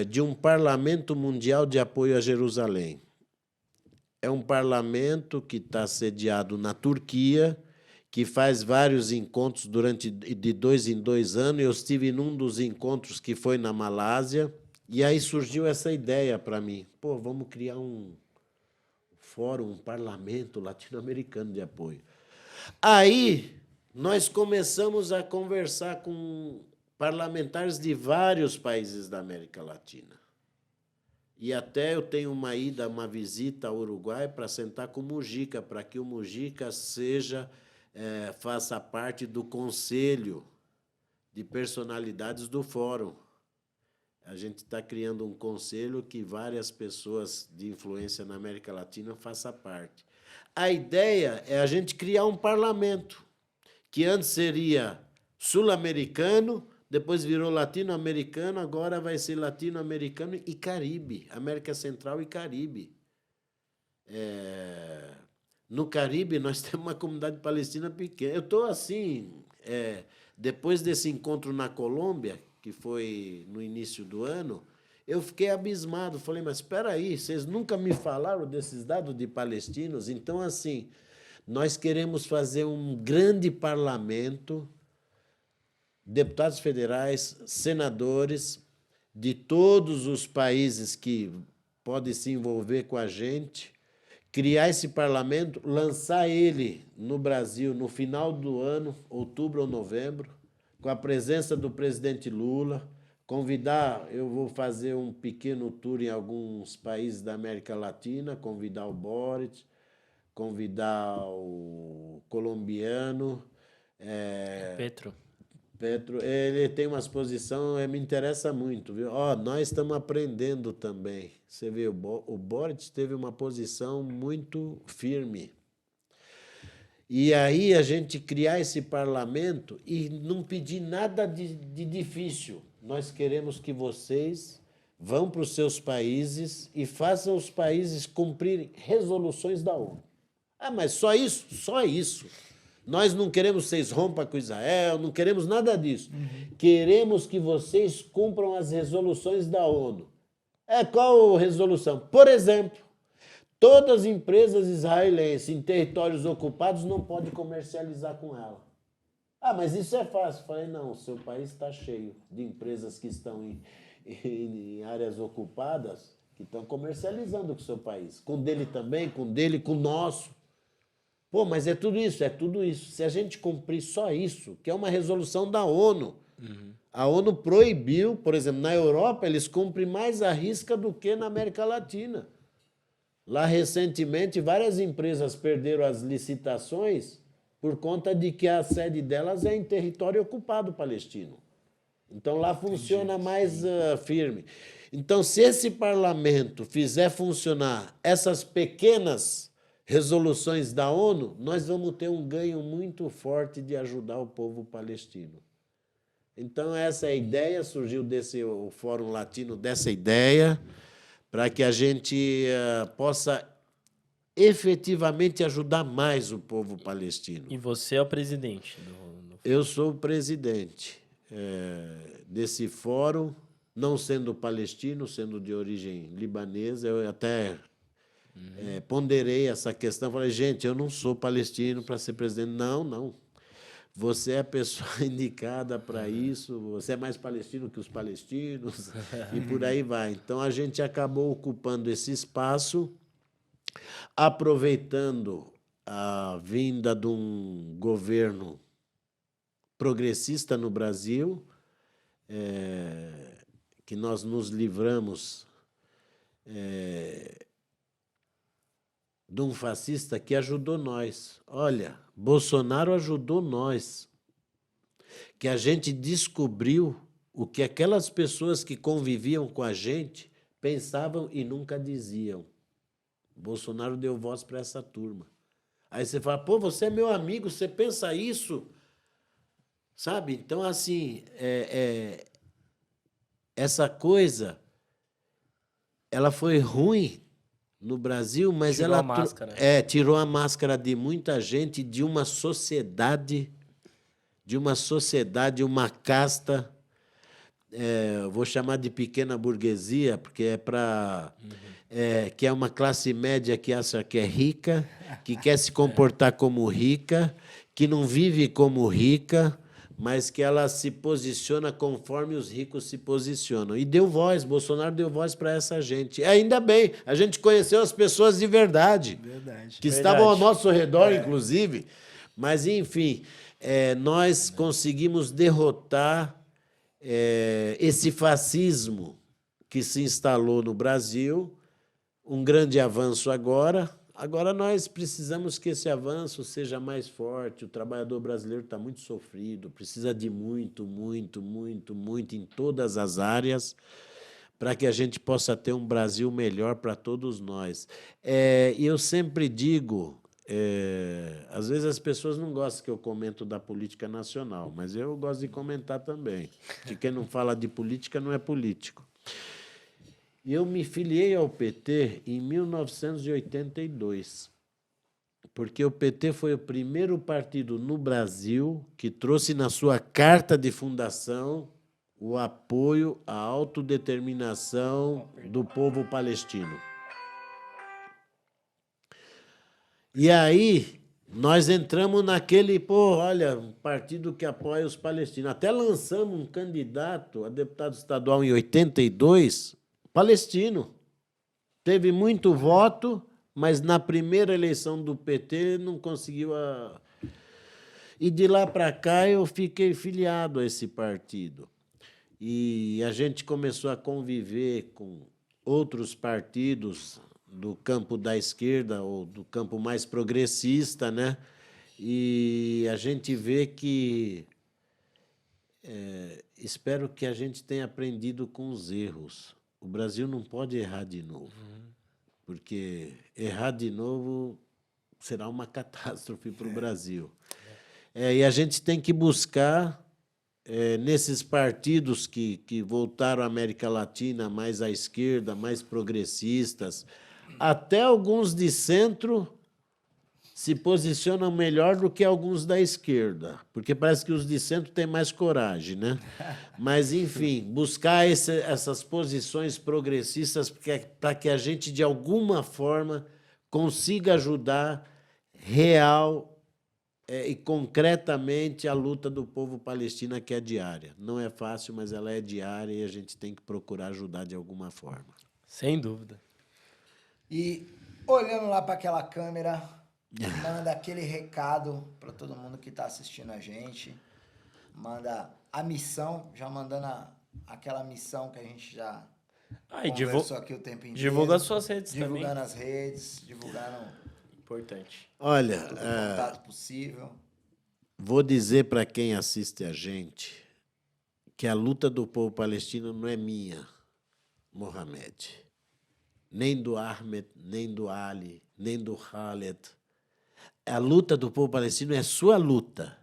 de um Parlamento Mundial de Apoio a Jerusalém. É um parlamento que está sediado na Turquia, que faz vários encontros de 2 em 2 anos. Eu estive num dos encontros que foi na Malásia, e aí surgiu essa ideia para mim. Vamos criar um fórum, um parlamento latino-americano de apoio. Aí nós começamos a conversar com parlamentares de vários países da América Latina. E até eu tenho uma visita ao Uruguai para sentar com o Mujica, para que o Mujica faça parte do Conselho de Personalidades do Fórum. A gente está criando um conselho que várias pessoas de influência na América Latina façam parte. A ideia é a gente criar um parlamento, que antes seria sul-americano, depois virou latino-americano, agora vai ser latino-americano e Caribe, América Central e Caribe. No Caribe, nós temos uma comunidade palestina pequena. Eu estou assim, depois desse encontro na Colômbia, que foi no início do ano, eu fiquei abismado. Falei, mas espera aí, vocês nunca me falaram desses dados de palestinos? Então, assim, nós queremos fazer um grande parlamento deputados federais, senadores de todos os países que podem se envolver com a gente, criar esse parlamento, lançar ele no Brasil no final do ano, outubro ou novembro, com a presença do presidente Lula, convidar, eu vou fazer um pequeno tour em alguns países da América Latina, convidar o Boric, convidar o colombiano, Petro. Petro, ele tem uma exposição, me interessa muito, viu? Ó, nós estamos aprendendo também. Você vê, o Boric teve uma posição muito firme. E aí a gente criar esse parlamento e não pedir nada de difícil. Nós queremos que vocês vão para os seus países e façam os países cumprirem resoluções da ONU. Ah, mas só isso? Só isso. Nós não queremos que vocês rompam com Israel, não queremos nada disso. Queremos que vocês cumpram as resoluções da ONU. Qual resolução? Por exemplo, todas as empresas israelenses em territórios ocupados não podem comercializar com ela. Ah, mas isso é fácil. Falei, não, o seu país está cheio de empresas que estão em áreas ocupadas que estão comercializando com o seu país. Com o dele também, com o dele, com o nosso. Pô, mas é tudo isso, é tudo isso. Se a gente cumprir só isso, que é uma resolução da ONU, a ONU proibiu, por exemplo, na Europa, eles cumprem mais à risca do que na América Latina. Lá, recentemente, várias empresas perderam as licitações por conta de que a sede delas é em território ocupado palestino. Então, lá funciona mais firme. Então, se esse parlamento fizer funcionar essas pequenas resoluções da ONU, nós vamos ter um ganho muito forte de ajudar o povo palestino. Então, essa é a ideia, surgiu o Fórum Latino dessa ideia, para que a gente possa efetivamente ajudar mais o povo palestino. E você é o presidente Eu sou o presidente desse fórum, não sendo palestino, sendo de origem libanesa. Eu até ponderei essa questão. Falei, gente, eu não sou palestino para ser presidente. Não, não. Você é a pessoa indicada para isso, você é mais palestino que os palestinos, e por aí vai. Então, a gente acabou ocupando esse espaço, aproveitando a vinda de um governo progressista no Brasil, que nós nos livramos de um fascista que ajudou nós. Olha, Bolsonaro ajudou nós, que a gente descobriu o que aquelas pessoas que conviviam com a gente pensavam e nunca diziam. Bolsonaro deu voz para essa turma. Aí você fala, pô, você é meu amigo, você pensa isso? Sabe? Então, assim, essa coisa, ela foi ruim no Brasil, mas tirou ela a máscara. Tirou a máscara de muita gente, de uma sociedade, uma casta, vou chamar de pequena burguesia, porque que é uma classe média que acha que é rica, que quer se comportar como rica, que não vive como rica, mas que ela se posiciona conforme os ricos se posicionam. E deu voz, Bolsonaro deu voz para essa gente. Ainda bem, a gente conheceu as pessoas de verdade. Que estavam ao nosso redor, inclusive. Mas, enfim, nós conseguimos derrotar esse fascismo que se instalou no Brasil. Um grande avanço agora. Agora nós precisamos que esse avanço seja mais forte. O trabalhador brasileiro está muito sofrido, precisa de muito, muito, muito, muito em todas as áreas para que a gente possa ter um Brasil melhor para todos nós. E eu sempre digo, às vezes as pessoas não gostam que eu comento da política nacional, mas eu gosto de comentar também, que quem não fala de política não é político. Eu me filiei ao PT em 1982, porque o PT foi o primeiro partido no Brasil que trouxe na sua carta de fundação o apoio à autodeterminação do povo palestino. E aí, Nós entramos naquele, pô, olha, um partido que apoia os palestinos. Até lançamos um candidato a deputado estadual em 82, palestino. Teve muito voto, mas na primeira eleição do PT não conseguiu a... E de lá para cá eu fiquei filiado a esse partido. E a gente começou a conviver com outros partidos do campo da esquerda ou do campo mais progressista, né? E a gente vê que... espero que a gente tenha aprendido com os erros. O Brasil não pode errar de novo, porque errar de novo será uma catástrofe para o Brasil. E a gente tem que buscar, nesses partidos que voltaram à América Latina mais à esquerda, mais progressistas, até alguns de centro se posicionam melhor do que alguns da esquerda, porque parece que os de centro têm mais coragem, né? Mas, enfim, buscar essas posições progressistas para que a gente, de alguma forma, consiga ajudar real e concretamente a luta do povo palestino, que é diária. Não é fácil, mas ela é diária e a gente tem que procurar ajudar de alguma forma. Sem dúvida. E olhando lá para aquela câmera, manda aquele recado para todo mundo que está assistindo a gente. Manda a missão, já mandando aquela missão que a gente já conversou aqui o tempo inteiro. Divulga as suas redes divulgando também. Divulgando as redes, divulgando Importante. Olha, todo o contato possível. Vou dizer para quem assiste a gente que a luta do povo palestino não é minha, Mohamed, nem do Ahmed, nem do Ali, nem do Khaled. A luta do povo palestino é sua luta,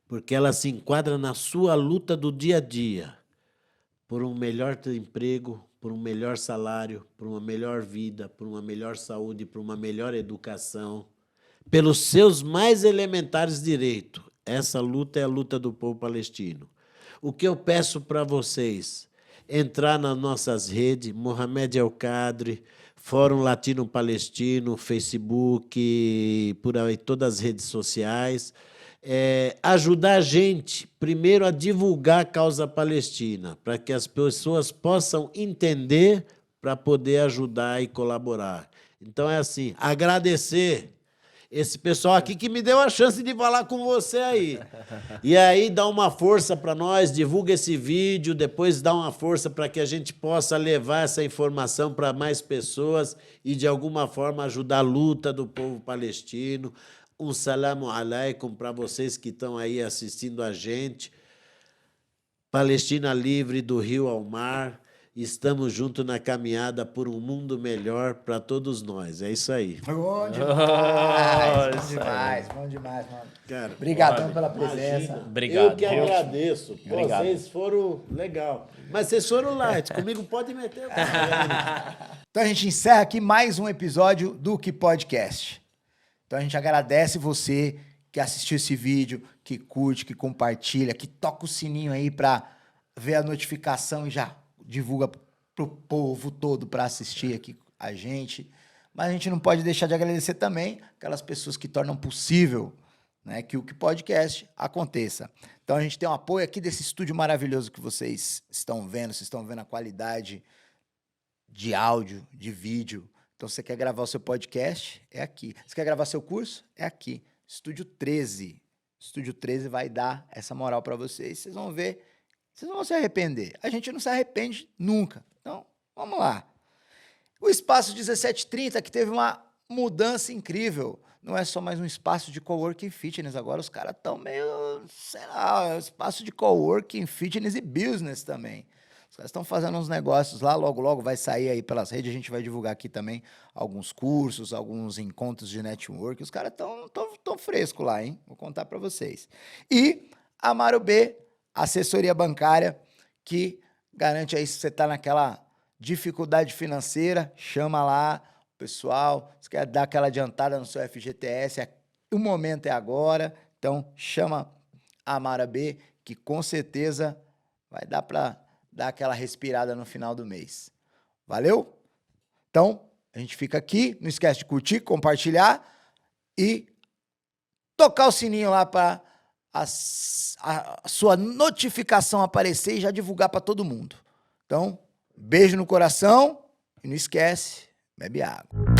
porque ela se enquadra na sua luta do dia a dia, por um melhor emprego, por um melhor salário, por uma melhor vida, por uma melhor saúde, por uma melhor educação, pelos seus mais elementares direitos. Essa luta é a luta do povo palestino. O que eu peço para vocês? Entrar nas nossas redes, Mohamed El Kadri, Fórum Latino Palestino, Facebook, por aí, todas as redes sociais. Ajudar a gente, primeiro, a divulgar a causa palestina, para que as pessoas possam entender, para poder ajudar e colaborar. Então, é assim, agradecer esse pessoal aqui que me deu a chance de falar com você aí. E aí, dá uma força para nós, divulga esse vídeo, depois dá uma força para que a gente possa levar essa informação para mais pessoas e, de alguma forma, ajudar a luta do povo palestino. Um salamu alaikum para vocês que estão aí assistindo a gente. Palestina livre do rio ao mar. Estamos juntos na caminhada por um mundo melhor para todos nós. É isso aí. Bom demais, bom demais, bom demais, mano. Cara, Obrigadão pela presença. Imagina. Obrigado, Eu que viu? agradeço. Pô, Obrigado. vocês foram legal. Mas vocês foram light. Comigo pode meter. Então a gente encerra aqui mais um episódio do Que Podcast. Então a gente agradece você que assistiu esse vídeo, que curte, que compartilha, que toca o sininho aí para ver a notificação e já divulga pro povo todo para assistir aqui a gente. Mas a gente não pode deixar de agradecer também aquelas pessoas que tornam possível, né, que o Que Podcast aconteça. Então a gente tem um apoio aqui desse estúdio maravilhoso que vocês estão vendo a qualidade de áudio, de vídeo. Então, se você quer gravar o seu podcast, é aqui. Se quer gravar seu curso, é aqui. Estúdio 13. Estúdio 13 vai dar essa moral para vocês. Vocês vão ver, vocês não vão se arrepender. A gente não se arrepende nunca. Então, vamos lá. O Espaço 1730, que teve uma mudança incrível. Não é só mais um espaço de coworking fitness. Agora os caras estão meio, sei lá, é um espaço de coworking fitness e business também. Os caras estão fazendo uns negócios lá, logo, logo vai sair aí pelas redes, a gente vai divulgar aqui também alguns cursos, alguns encontros de network. Os caras estão frescos lá, hein? Vou contar para vocês. E a Amaro B, assessoria bancária, que garante aí, se você está naquela dificuldade financeira, chama lá o pessoal, se quer dar aquela adiantada no seu FGTS, o momento é agora, então chama a Amaro B, que com certeza vai dar para dar aquela respirada no final do mês. Valeu? Então, a gente fica aqui. Não esquece de curtir, compartilhar e tocar o sininho lá para a sua notificação aparecer e já divulgar para todo mundo. Então, beijo no coração e não esquece, bebe água.